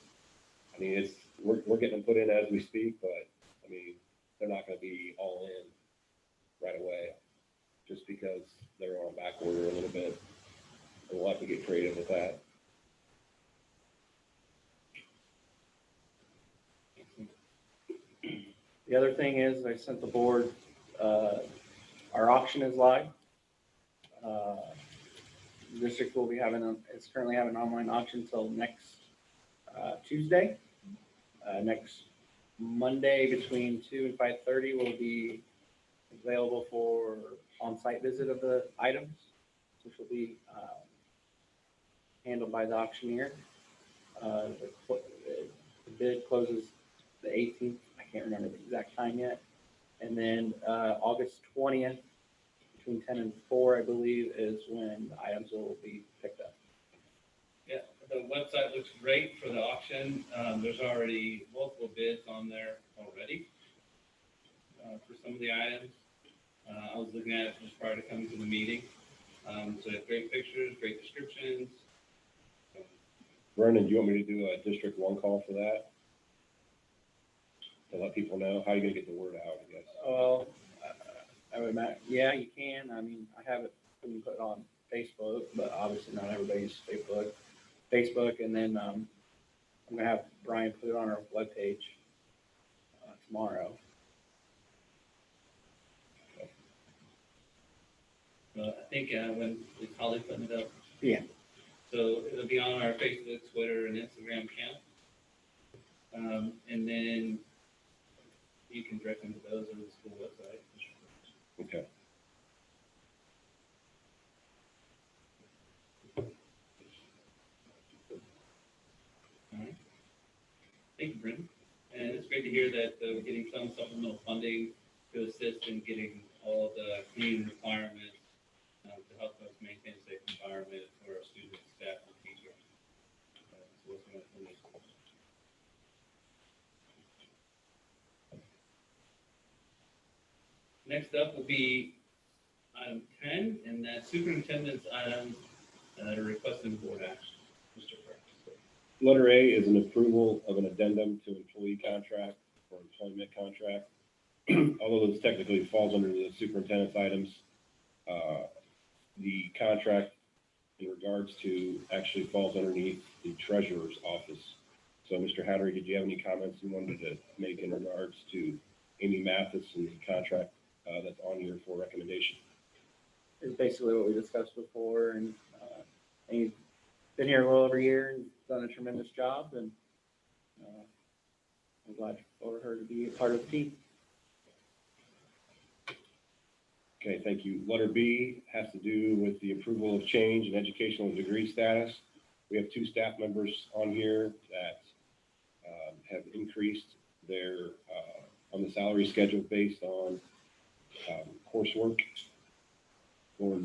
I mean, we're getting them put in as we speak, but I mean, they're not going to be all in right away, just because they're on back order a little bit. And we'll have to get creative with that. The other thing is, I sent the board, our auction is live. The district will be it's currently having an online auction until next Tuesday. Next Monday between 2 and 5:30 will be available for on-site visit of the items, which will be handled by the auctioneer. The bid closes the 18th. I can't remember the exact time yet. And then August 20th, between 10 and 4, I believe, is when the items will be picked up. Yeah, the website looks great for the auction. There's already multiple bids on there already for some of the items. I was looking at it just prior to coming to the meeting. So they have great pictures, great descriptions. Vernon, do you want me to do a District 1 call for that? To let people know? How are you going to get the word out, I guess? Well, I would imagine, yeah, you can. I mean, I have it put on Facebook, but obviously not everybody uses Facebook, and then I'm gonna have Brian put it on our webpage tomorrow. I think when we probably putting it up. Yeah. So it'll be on our Facebook, Twitter, and Instagram account. And then you can direct them to those on the school website. Okay. All right. Thank you, Brendan. And it's great to hear that we're getting some supplemental funding to assist in getting all the cleaning requirements to help us maintain a safe environment for our students, staff, and teachers. So what's going on in schools. Next up will be item 10, and that's superintendent's items that are requesting board action. Mr. Burks. Letter A is an approval of an addendum to employee contract or employment contract. Although this technically falls under the superintendent's items, the contract in regards to actually falls underneath the treasurer's office. So, Mr. Hattery, did you have any comments you wanted to make in regards to Amy Mathis and the contract that's on here for recommendation? It's basically what we discussed before, and he's been here a little over a year and done a tremendous job, and I'm glad for her to be a part of the team. Okay, thank you. Letter B has to do with the approval of change in educational degree status. We have 2 staff members on here that have increased their on the salary schedule based on coursework. For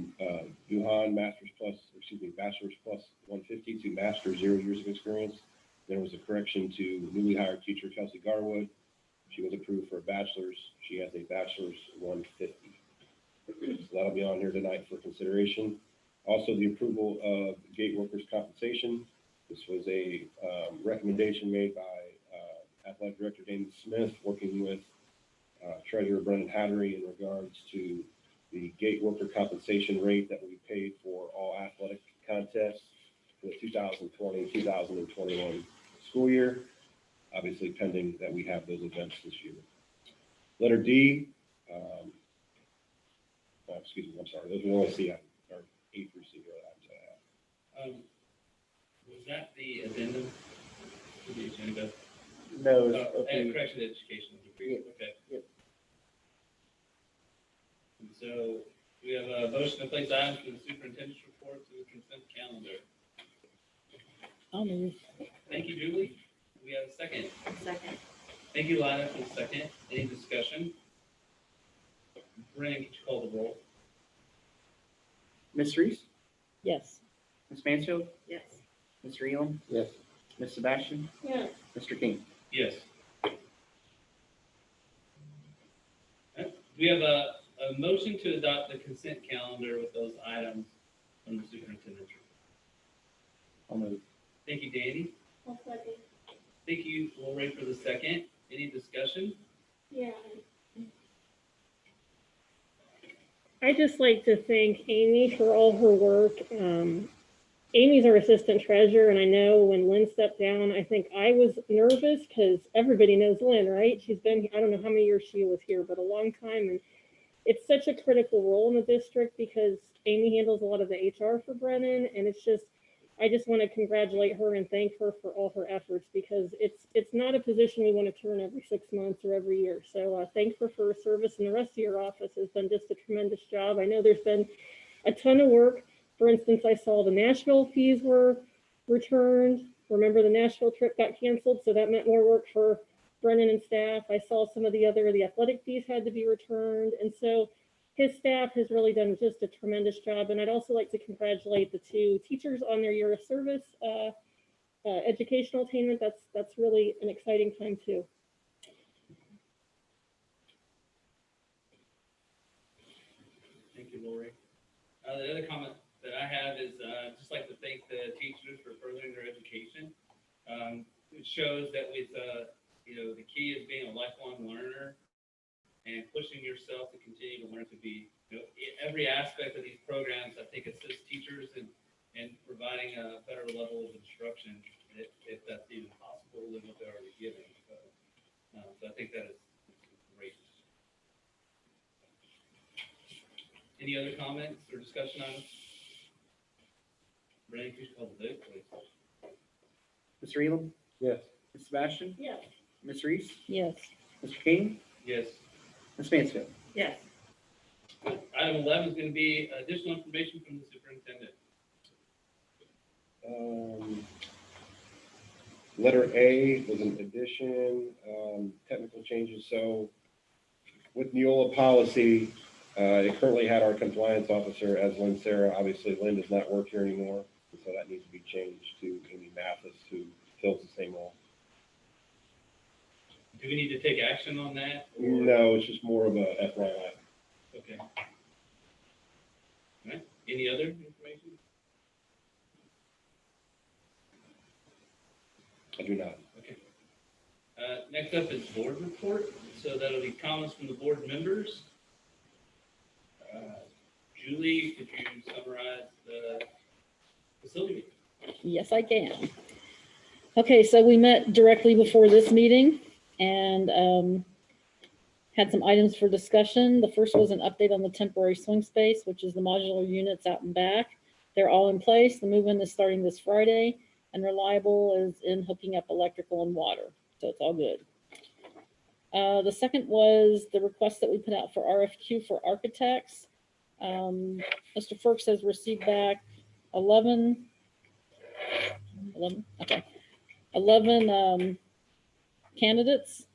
Duhan, bachelor's plus 150 to master's 0 years of experience. There was a correction to newly hired teacher Kelsey Garwood. She was approved for a bachelor's. She has a bachelor's 150. So that'll be on here tonight for consideration. Also, the approval of gate workers' compensation. This was a recommendation made by Athletic Director Damon Smith, working with Treasurer Brendan Hattery in regards to the gate worker compensation rate that we paid for all athletic contest for the 2020-2021 school year, obviously pending that we have those events this year. Letter D, excuse me, I'm sorry, those are only C items, or A through C items I have. Was that the addendum to the agenda? No. And correction to education. Okay. Yep. And so we have a motion to place items for the superintendent's report to the consent calendar. I'll move. Thank you, Julie. Do we have a second? Second. Thank you, Lina, for the second. Any discussion? Brandon, could you call the roll? Ms. Reese, Yes. Ms. Mansfield, Yes. Mr. Elam, Yes. Ms. Sebastian, Yeah, Mr. King. Yes. We have a motion to adopt the consent calendar with those items from the superintendent's report. I'll move. Thank you, Danny. I'll second. Thank you, Lori, for the second. Any discussion? Yeah. I'd just like to thank Amy for all her work. Amy's our assistant treasurer, and I know when Lynn stepped down, I think I was nervous because everybody knows Lynn, right? She's been, I don't know how many years she was here, but a long time. And it's such a critical role in the district because Amy handles a lot of the HR for Brennan. And it's just, I just want to congratulate her and thank her for all her efforts because it's not a position we want to turn every 6 months or every year. So thank her for her service, and the rest of your office has done just a tremendous job. I know there's been a ton of work. For instance, I saw the Nashville fees were returned. Remember, the Nashville trip got canceled, so that meant more work for Brennan and staff. I saw some of the athletic fees had to be returned. And so his staff has really done just a tremendous job. And I'd also like to congratulate the two teachers on their year of service, educational attainment. That's really an exciting time too. Thank you, Lori. The other comment that I have is just like to thank the teachers for furthering their education. It shows that with the key is being a lifelong learner and pushing yourself to continue to learn to be every aspect of these programs. I think assists teachers and providing a better level of instruction if that's even possible than what they're already giving. So I think that is great. Any other comments or discussion on it? Brandon, please call the vote, please. Mr. Elam, Yes. Ms. Sebastian, Yes. Ms. Reese, Yes. Mr. King, Yes. Ms. Mansfield. Yes. Item 11 is going to be additional information from the superintendent. Letter A was an addition, technical changes. So with Neola policy, it currently had our compliance officer as Lynn Sarah. Obviously, Lynn does not work here anymore, and so that needs to be changed to Amy Mathis, who fills the same role. Do we need to take action on that? Or? No, it's just more of a FYI. Okay. All right. Any other information? I do not. Okay. Next up is board report. So that'll be comments from the board members. Julie, could you summarize the facility meeting? Yes, I can. Okay, so we met directly before this meeting and had some items for discussion. The first was an update on the temporary swing space, which is the modular units out and back. They're all in place. The movement is starting this Friday, and Reliable is in hooking up electrical and water. So it's all good. The second was the request that we put out for RFQ for architects. Mr. Ferks has received back 11 candidates,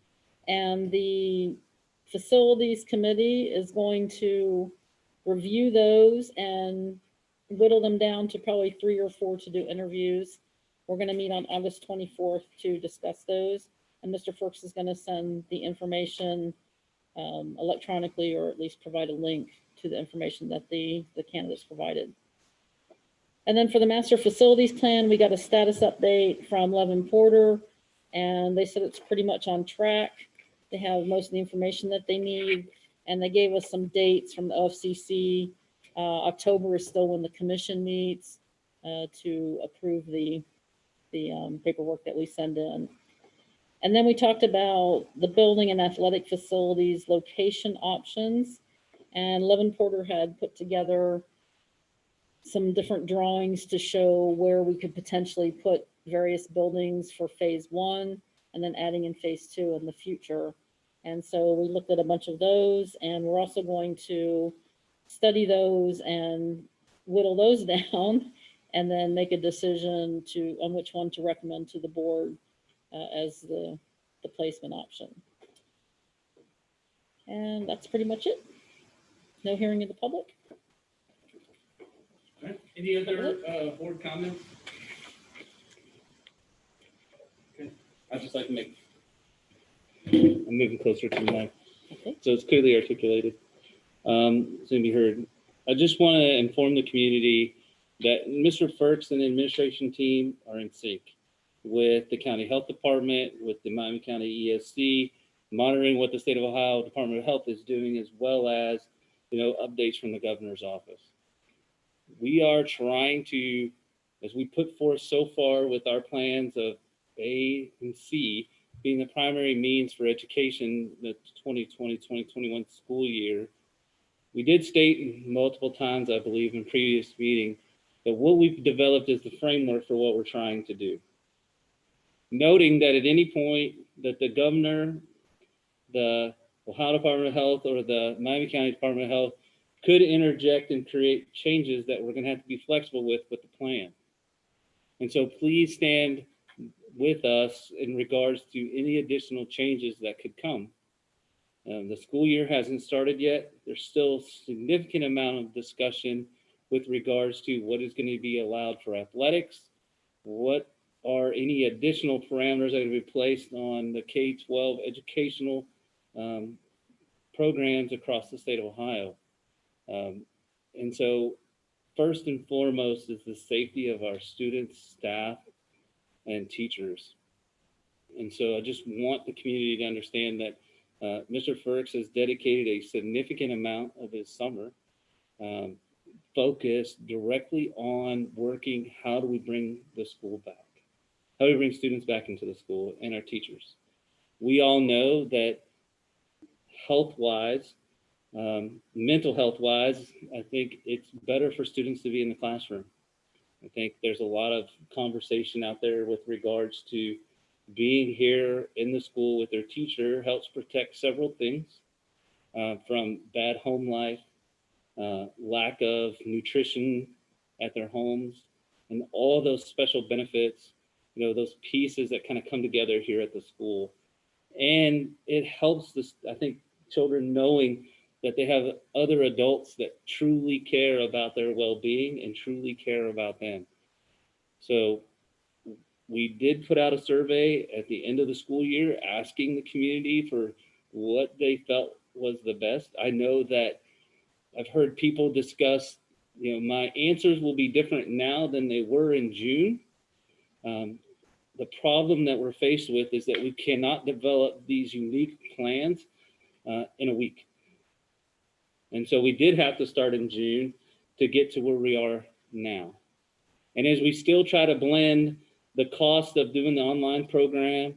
and the facilities committee is going to review those and whittle them down to probably 3 or 4 to do interviews. We're going to meet on August 24th to discuss those, and Mr. Ferks is going to send the information electronically, or at least provide a link to the information that the candidates provided. And then for the master facilities plan, we got a status update from Levin Porter, and they said it's pretty much on track. They have most of the information that they need, and they gave us some dates from the OFCC. October is still when the commission meets. to approve the paperwork that we send in. And then we talked about the building and athletic facilities location options. And Levin Porter had put together some different drawings to show where we could potentially put various buildings for phase one and then adding in phase two in the future. And so we looked at a bunch of those, and we're also going to study those and whittle those down and then make a decision on which one to recommend to the board as the placement option. And that's pretty much it. No hearing of the public. All right. Any other board comments? Okay. I'd just like to make, I'm moving closer to the mic. Okay. So it's clearly articulated. It's going to be heard. I just want to inform the community that Mr. Ferks and the administration team are in sync with the county health department, with the Miami County ESC, monitoring what the state of Ohio Department of Health is doing, as well as, updates from the governor's office. We are trying to, as we put forth so far with our plans of A and C being the primary means for education, the 2020-2021 school year, we did state multiple times, I believe, in previous meeting, that what we've developed is the framework for what we're trying to do. Noting that at any point that the governor, the Ohio Department of Health, or the Miami County Department of Health could interject and create changes that we're going to have to be flexible with the plan. And so please stand with us in regards to any additional changes that could come. The school year hasn't started yet. There's still a significant amount of discussion with regards to what is going to be allowed for athletics, what are any additional parameters that are going to be placed on the K-12 educational programs across the state of Ohio. And so first and foremost is the safety of our students, staff, and teachers. And so I just want the community to understand that Mr. Ferks has dedicated a significant amount of his summer focused directly on working, how do we bring the school back? How do we bring students back into the school and our teachers? We all know that health-wise, mental health-wise, I think it's better for students to be in the classroom. I think there's a lot of conversation out there with regards to being here in the school with their teacher helps protect several things from bad home life, lack of nutrition at their homes, and all those special benefits, those pieces that kind of come together here at the school. And it helps this, I think, children knowing that they have other adults that truly care about their well-being and truly care about them. So we did put out a survey at the end of the school year asking the community for what they felt was the best. I know that I've heard people discuss, my answers will be different now than they were in June. The problem that we're faced with is that we cannot develop these unique plans in a week. And so we did have to start in June to get to where we are now. And as we still try to blend the cost of doing the online program,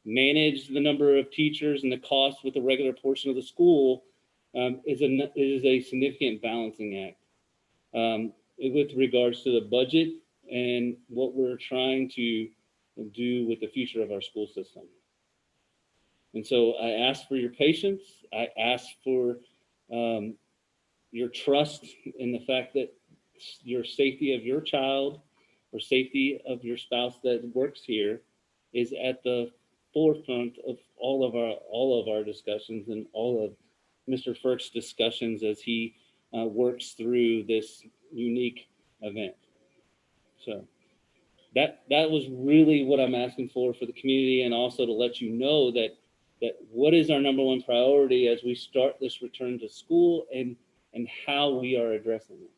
manage the number of teachers and the cost with the regular portion of the school, is a significant balancing act with regards to the budget and what we're trying to do with the future of our school system. And so I ask for your patience. I ask for your trust in the fact that your safety of your child or safety of your spouse that works here is at the forefront of all of our discussions and all of Mr. Ferk's discussions as he works through this unique event. So that was really what I'm asking for the community, and also to let you know that what is our number one priority as we start this return to school and how we are addressing it.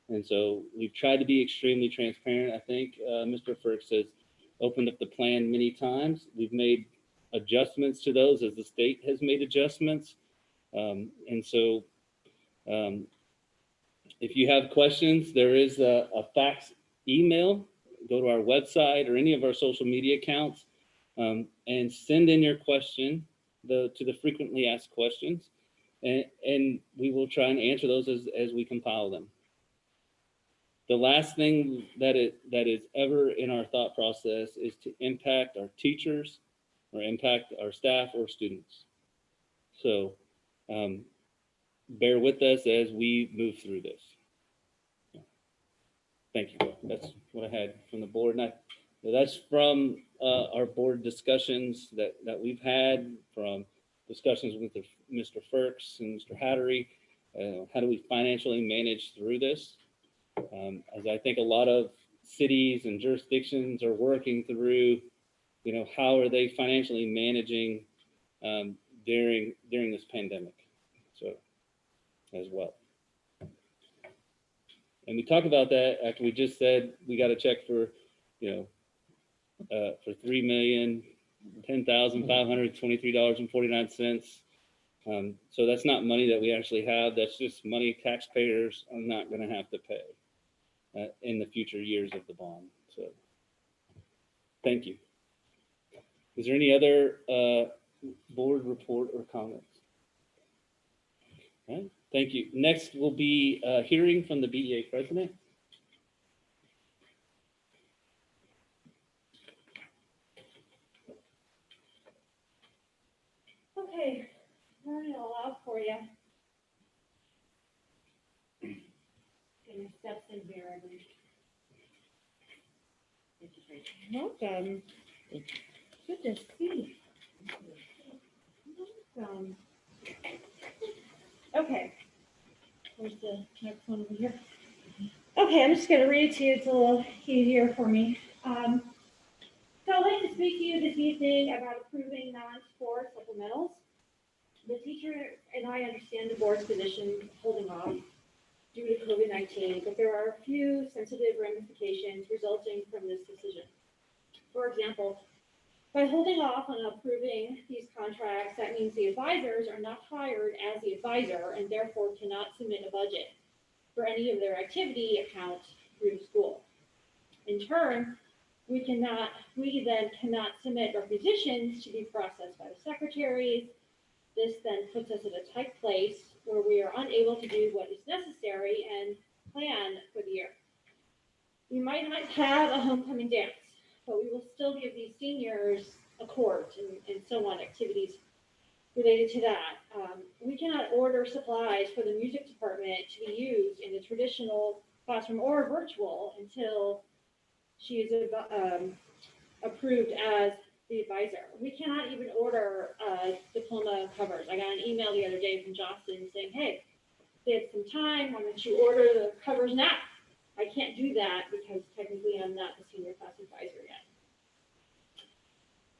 And so we've tried to be extremely transparent. I think Mr. Ferks has opened up the plan many times. We've made adjustments to those as the state has made adjustments. And so if you have questions, there is a fax email, go to our website or any of our social media accounts, and send in your question to the frequently asked questions, and we will try and answer those as we compile them. The last thing that is ever in our thought process is to impact our teachers or impact our staff or students. So bear with us as we move through this. Thank you. That's what I had from the board. And that's from our board discussions that we've had, from discussions with Mr. Firks and Mr. Hattery. How do we financially manage through this? As I think a lot of cities and jurisdictions are working through, how are they financially managing during this pandemic? So, as well. And we talk about that after we just said we got a check for, for $3,010,523.49. So that's not money that we actually have. That's just money taxpayers are not going to have to pay in the future years of the bond. So, thank you. Is there any other board report or comments? All right, thank you. Next will be hearing from the BEA president. Okay, running it all out for you. Get my steps in here. Welcome. Good to see. Welcome. Okay. Where's the next one over here? Okay, I'm just going to read it to you. It's a little easier for me. So I'd like to speak to you this evening about approving non-sport supplementals. The teacher and I understand the board's position holding off due to COVID-19, but there are a few sensitive ramifications resulting from this decision. For example, by holding off on approving these contracts, that means the advisors are not hired as the advisor and therefore cannot submit a budget for any of their activity accounts through the school. In turn, we then cannot submit requisitions to be processed by the secretaries. This then puts us in a tight place where we are unable to do what is necessary and plan for the year. We might not have a homecoming dance, but we will still give these seniors a court and so on, activities related to that. We cannot order supplies for the music department to be used in the traditional classroom or virtual until she is approved as the advisor. We cannot even order diploma covers. I got an email the other day from Jocelyn saying, hey, they have some time, why don't you order the covers now? I can't do that because technically I'm not the senior class advisor yet.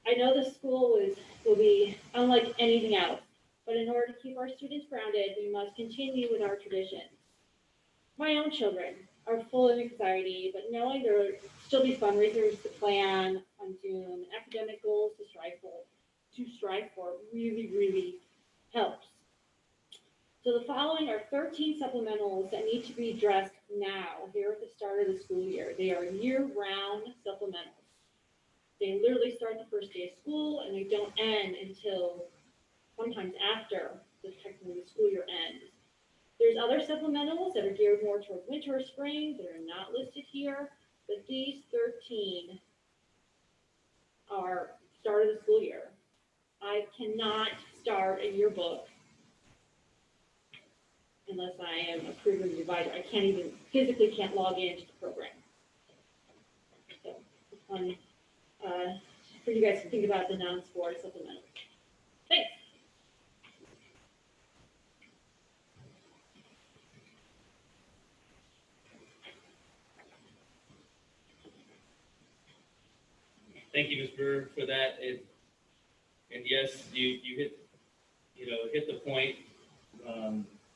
I know the school will be unlike anything else, but in order to keep our students grounded, we must continue with our traditions. My own children are full of anxiety, but knowing there will still be fundraisers to plan on Zoom and academic goals to strive for really, really helps. So the following are 13 supplementals that need to be addressed now, here at the start of the school year. They are year-round supplementals. They literally start the first day of school and they don't end until sometimes after the school year ends. There's other supplementals that are geared more toward winter or spring that are not listed here, but these 13 are start of the school year. I cannot start a yearbook unless I am approved as the advisor. I can't even physically log into the program. So it's fun for you guys to think about the non-sport supplemental. Thanks. Thank you, Ms. Brewer, for that. And yes, you hit the point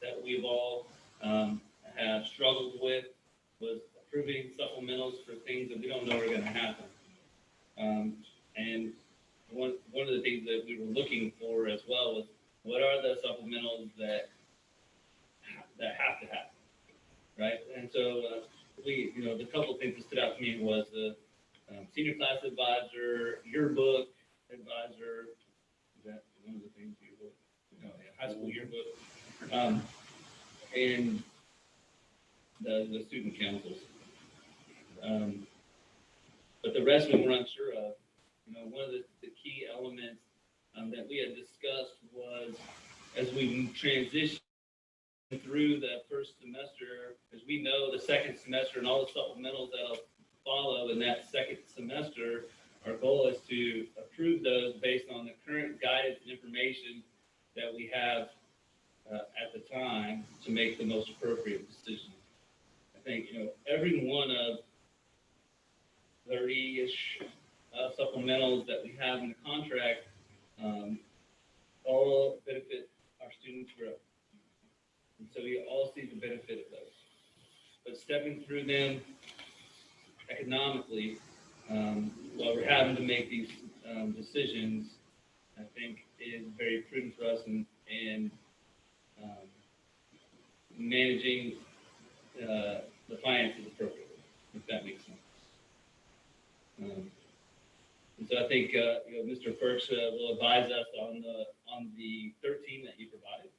that we've all have struggled with, was approving supplementals for things that we don't know are going to happen. And one of the things that we were looking for as well was what are the supplementals that have to happen, right? And so the couple things that stood out to me was the senior class advisor, yearbook advisor. Is that one of the things? Yearbook? No, yeah, high school yearbook, and the student councils. But the rest we were unsure of. One of the key elements that we had discussed was as we transition through the first semester, as we know, the second semester and all the supplementals that'll follow in that second semester, our goal is to approve those based on the current guidance and information that we have at the time to make the most appropriate decision. I think, every one of 30-ish supplementals that we have in the contract all benefit our students' growth. And so we all see the benefit of those. But stepping through them economically, while we're having to make these decisions, I think is very prudent for us in managing the finances appropriately, if that makes sense. And so I think Mr. Perks will advise us on the 13 that you provided,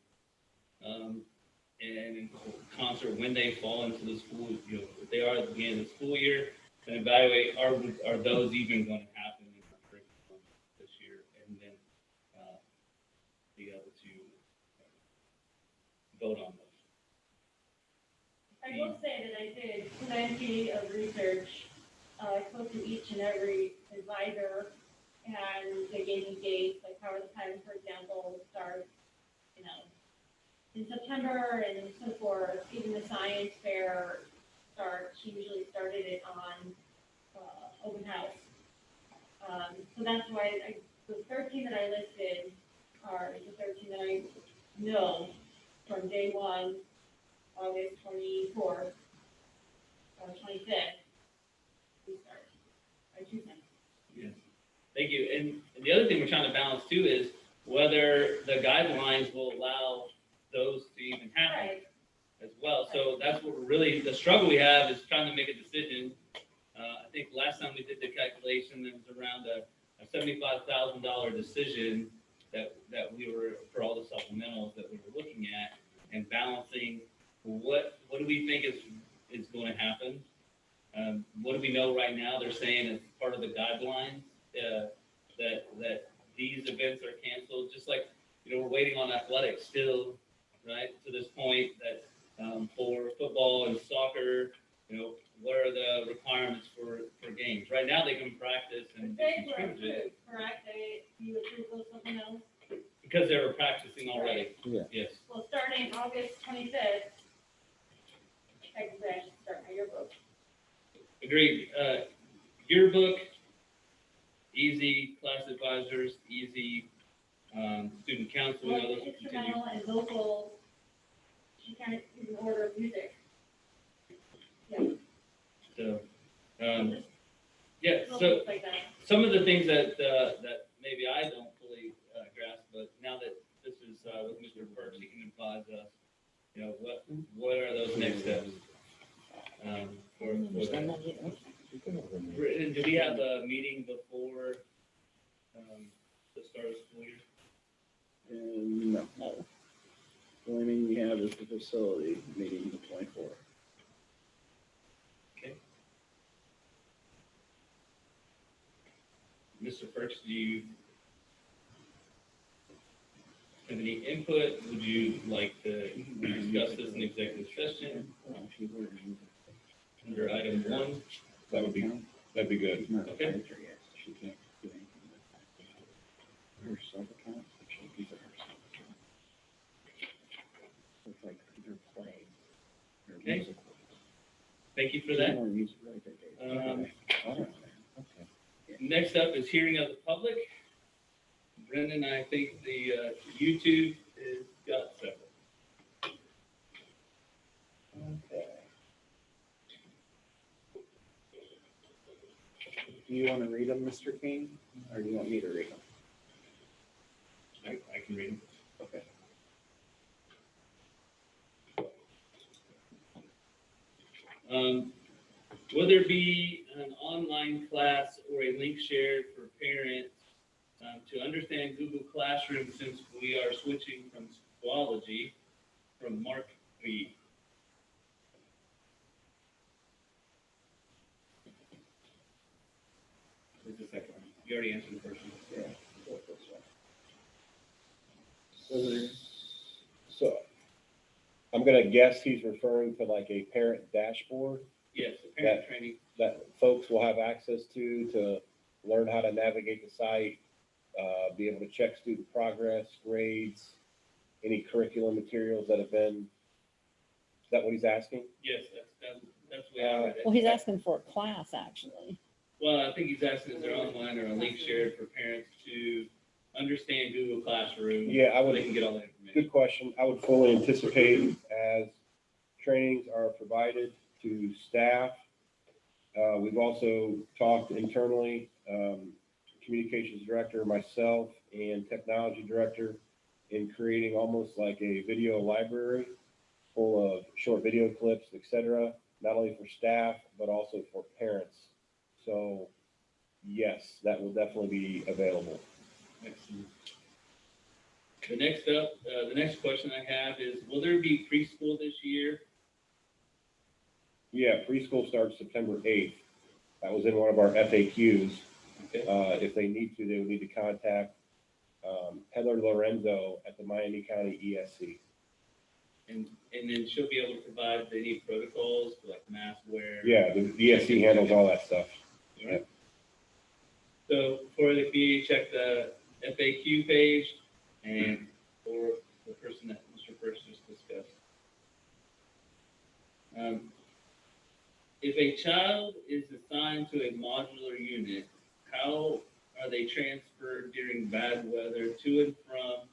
and in concert when they fall into the school. If they are at the beginning of the school year, and evaluate are those even going to happen in our curriculum this year, and then be able to vote on those. I will say that I did plenty of research. I spoke to each and every advisor, and they gave me dates, like Power of the Time, for example, would start, in September and so forth. Even the science fair she usually started it on open house. So that's why the 13 that I listed are the 13 that I know from day one, August 24th, or 25th. We start by 2 cents. Yes. Thank you. And the other thing we're trying to balance too is whether the guidelines will allow those to even happen. Right. As well. So that's what the struggle we have is trying to make a decision. I think last time we did the calculation, it was around a $75,000 decision that we were, for all the supplementals that we were looking at, and balancing what do we think is going to happen. What do we know right now? They're saying as part of the guidelines that these events are canceled, just like, we're waiting on athletics still, right, to this point that for football and soccer, what are the requirements for games? Right now they can practice and do some scrimmages. Correct? You approve those something else? Because they were practicing already. Yeah. Yes. Well, starting August 25th, technically I should start my yearbook. Agreed. Yearbook, easy. Class advisors, easy. Student council, Well, those will continue. instrumental and vocal, she can't even order music. Yeah. So, Just yeah. little So things like that. some of the things that maybe I don't fully grasp, but now that this is with Mr. Perks, he can advise us. What are those next steps? For that. And do we have a meeting before the start of school year? No. The only meeting we have is the facility meeting, the 24th. Okay. Mr. Perks, do you have any input? Would you like to discuss this in executive session under item 1? That'd be good. Okay. She can't do anything with her sub-account, but she'll keep it herself. It's like her play. Her Okay. music. Thank you for She's that. more music right there, Dave. All right. Okay. Next up is hearing of the public. Brendan, I think the YouTube is got several. Okay. Do you want to read them, Mr. King, or do you want me to read them? I can read them. Okay. Will there be an online class or a link shared for parents to understand Google Classroom since we are switching from Schoology from Mark V? Who's the second one? You already answered the first one. Yeah. So I'm gonna guess he's referring to like a parent dashboard Yes, the parent training. that folks will have access to learn how to navigate the site, be able to check student progress, grades, any curriculum materials that have been, is that what he's asking? Yes, that's the way I read it. Well, he's asking for a class, actually. Well, I think he's asking is there online or a link shared for parents to understand Google Classroom? Yeah, I so would. they can get all that information. Good question. I would fully anticipate as trainings are provided to staff. We've also talked internally, communications director, myself, and technology director in creating almost like a video library full of short video clips, et cetera, not only for staff, but also for parents. So yes, that will definitely be available. Excellent. The next question I have is, will there be preschool this year? Yeah, preschool starts September 8th. That was in one of our FAQs. Okay. If they need to, they would need to contact Heather Lorenzo at the Miami County ESC. And then she'll be able to provide any protocols for like mask wear. Yeah, the ESC handles all that stuff. All right. So for the community, check the FAQ page and for the person that Mr. First just discussed. If a child is assigned to a modular unit, how are they transferred during bad weather to and from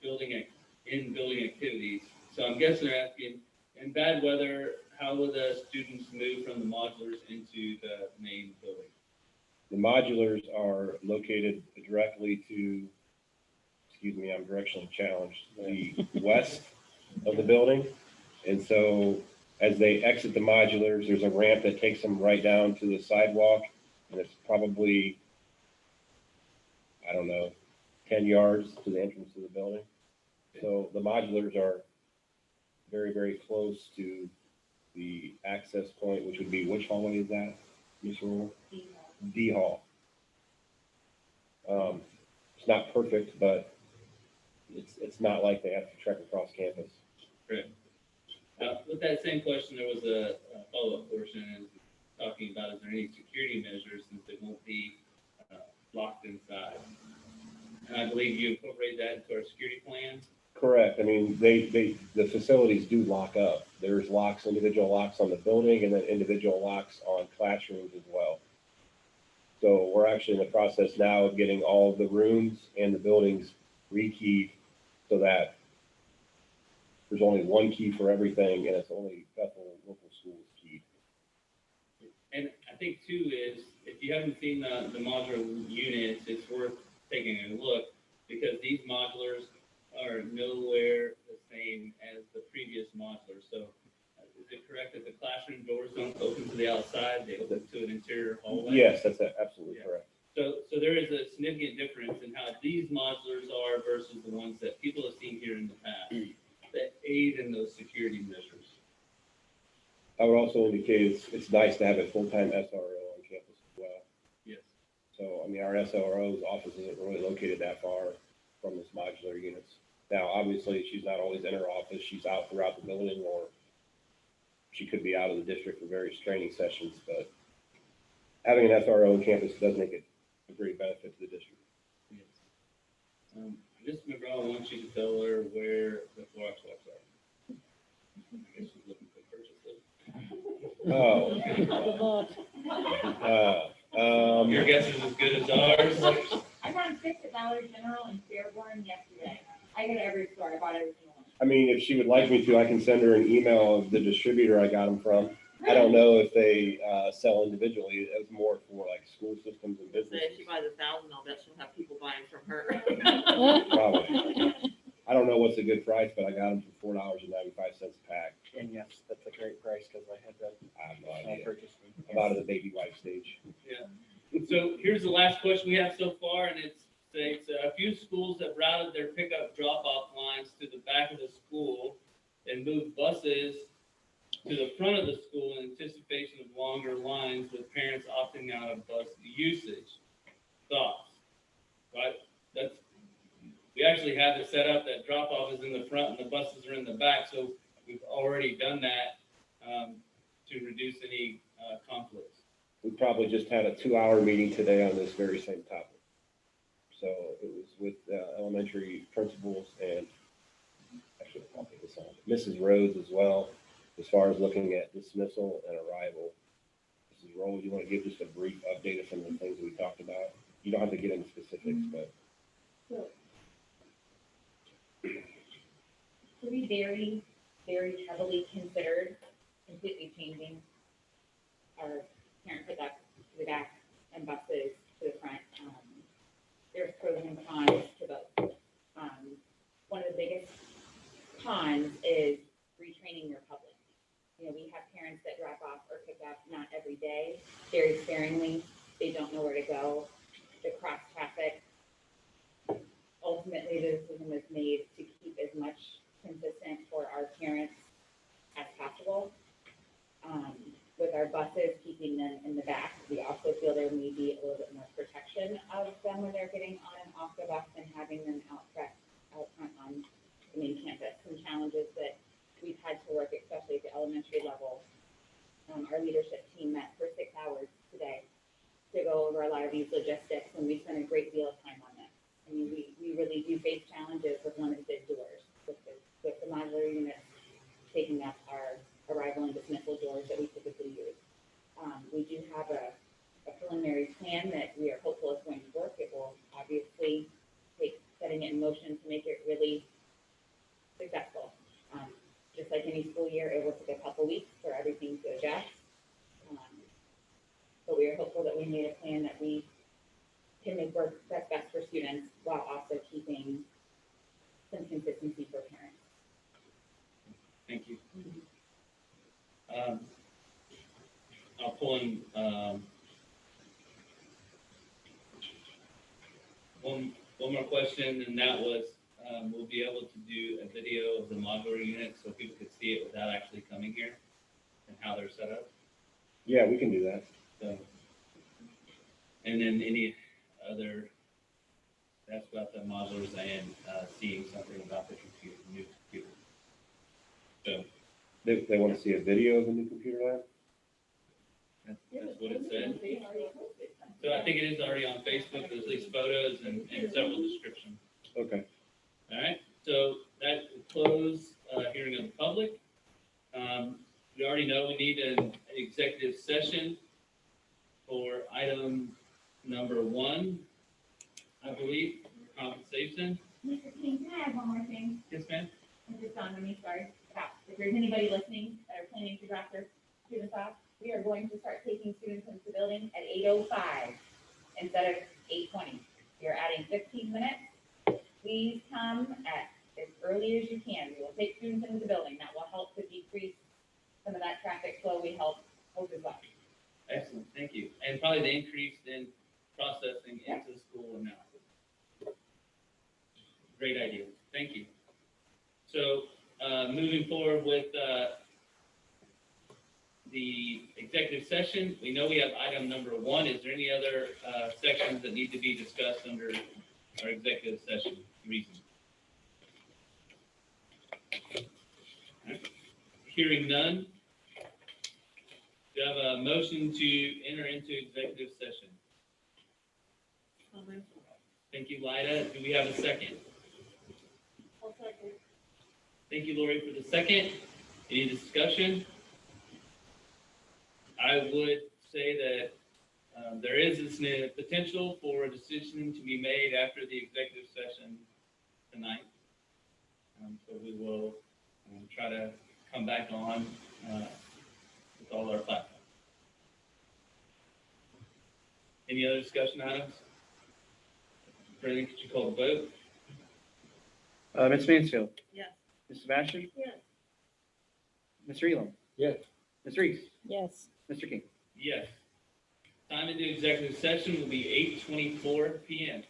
building activities? So I'm guessing they're asking, in bad weather, how will the students move from the modulars into the main building? The modulars are located directly to, excuse me, I'm directionally challenged, the west of the building. And so as they exit the modulars, there's a ramp that takes them right down to the sidewalk. And it's probably, I don't know, 10 yards to the entrance of the building. So the modulars are very, very close to the access point, which would be, which hallway is that, Ms. Rule? D Hall. It's not perfect, but it's not like they have to trek across campus. Correct. With that same question, there was a follow-up portion talking about, is there any security measures since it won't be locked inside? And I believe you incorporate that into our security plan. Correct. I mean, the facilities do lock up. There's locks, individual locks on the building, and then individual locks on classrooms as well. So we're actually in the process now of getting all of the rooms and the buildings rekeyed so that there's only one key for everything, and it's only Bethel local schools keyed. And I think too is, if you haven't seen the modular units, it's worth taking a look because these modulars are nowhere the same as the previous modulars. So is it correct that the classroom doors don't open to the outside, they open to an interior hallway? Yes, that's absolutely Yeah. correct. So there is a significant difference in how these modulars are versus the ones that people have seen here in the past that aid in those security measures. I would also indicate it's nice to have a full-time SRO on campus as well. Yes. So, I mean, our SRO's office isn't really located that far from this modular units. Now, obviously, she's not always in her office. She's out throughout the building, or she could be out of the district for various training sessions, but having an SRO on campus does make it a great benefit to the district. Yes. Ms. McGraw wants you to tell her where the Clorox wipes are. I guess she's looking to purchase them. Oh. Good luck. Your guess is as good as ours. I found 6 at Dollar General in Fairborn yesterday. I go to every store. I bought every single one. I mean, if she would like me to, I can send her an email of the distributor I got them from. I don't know if they sell individually. It was more for like school systems and So if businesses. she buys 1,000, I'll bet she'll have people buying from her. Probably. I don't know what it's a good price, but I got them for $4.95 a pack. And yes, that's a great price because I had that I have no idea. purchase. About the baby wipe stage. So here's the last question we have so far, and it states, a few schools have routed their pickup drop-off lines to the back of the school and moved buses to the front of the school in anticipation of longer lines, with parents opting out of bus usage. Thoughts? Right? We actually have it set up that drop-off is in the front and the buses are in the back, so we've already done that to reduce any conflicts. We probably just had a 2-hour meeting today on this very same topic. So it was with elementary principals and actually probably this on Mrs. Rhodes as well, as far as looking at dismissal and arrival. Mrs. Rhodes, you want to give just a brief update of some of the things we talked about? You don't have to get into specifics, but. So we very, very heavily considered completely changing our parent pickup to the back and buses to the front. There's pros and cons to both. One of the biggest cons is retraining your public. You know, we have parents that drop off or pick up not every day, very sparingly. They don't know where to go. The cross traffic. Ultimately, the decision was made to keep as much consistent for our parents as possible. With our buses, keeping them in the back, we also feel there may be a little bit more protection of them when they're getting on and off the bus than having them out front on the main campus. Some challenges that we've had to work, especially at the elementary level. Our leadership team met for 6 hours today to go over a lot of these logistics, and we spent a great deal of time on this. I mean, we really do face challenges with limited doors, with the modular units taking up our arrival and dismissal doors that we typically use. We do have a preliminary plan that we are hopeful is going to work. It will obviously take setting it in motion to make it really successful. Just like any school year, it will take a couple weeks for everything to adjust. But we are hopeful that we made a plan that we can make work that's best for students while also keeping some consistency for parents. Thank you. I'll pull in one more question, and that was, we'll be able to do a video of the modular unit so people could see it without actually coming here and how they're set up. Yeah, we can do that. So, and then any other, that's about the modulars and seeing something about the computer, new computer. So They want to see a video of the new computer lab? that's what it said. So I think it is already on Facebook. There's at least photos and several descriptions. Okay. All right. So that will close hearing of the public. We already know we need an executive session for item number 1, I believe, compensation. Mr. King, can I have one more thing? Yes, ma'am. It just dawned on me, sorry. If there's anybody listening that are planning to drop their students off, we are going to start taking students into the building at 8:05 instead of 8:20. We are adding 15 minutes. Please come at as early as you can. We will take students into the building. That will help to decrease some of that traffic flow we hope as well. Excellent. Thank you. And probably the increase in processing into the school now. Great idea. Thank you. So moving forward with the executive session, we know we have item number 1. Is there any other sections that need to be discussed under our executive session reason? Right. Hearing none, do you have a motion to enter into executive session? Thank you, Lyda. Do we have a second? I'll second. Thank you, Lori, for the second. Any discussion? I would say that there is this potential for a decision to be made after the executive session tonight. So we will try to come back on with all our platforms. Any other discussion items? Brandon, could you call the vote? Ms. Mansfield, Yes. Ms. Sebastian, Yes. Mr. Elam. Yes. Ms. Reese, Yes. Mr. King. Yes. Time to do executive session will be 8:24 PM.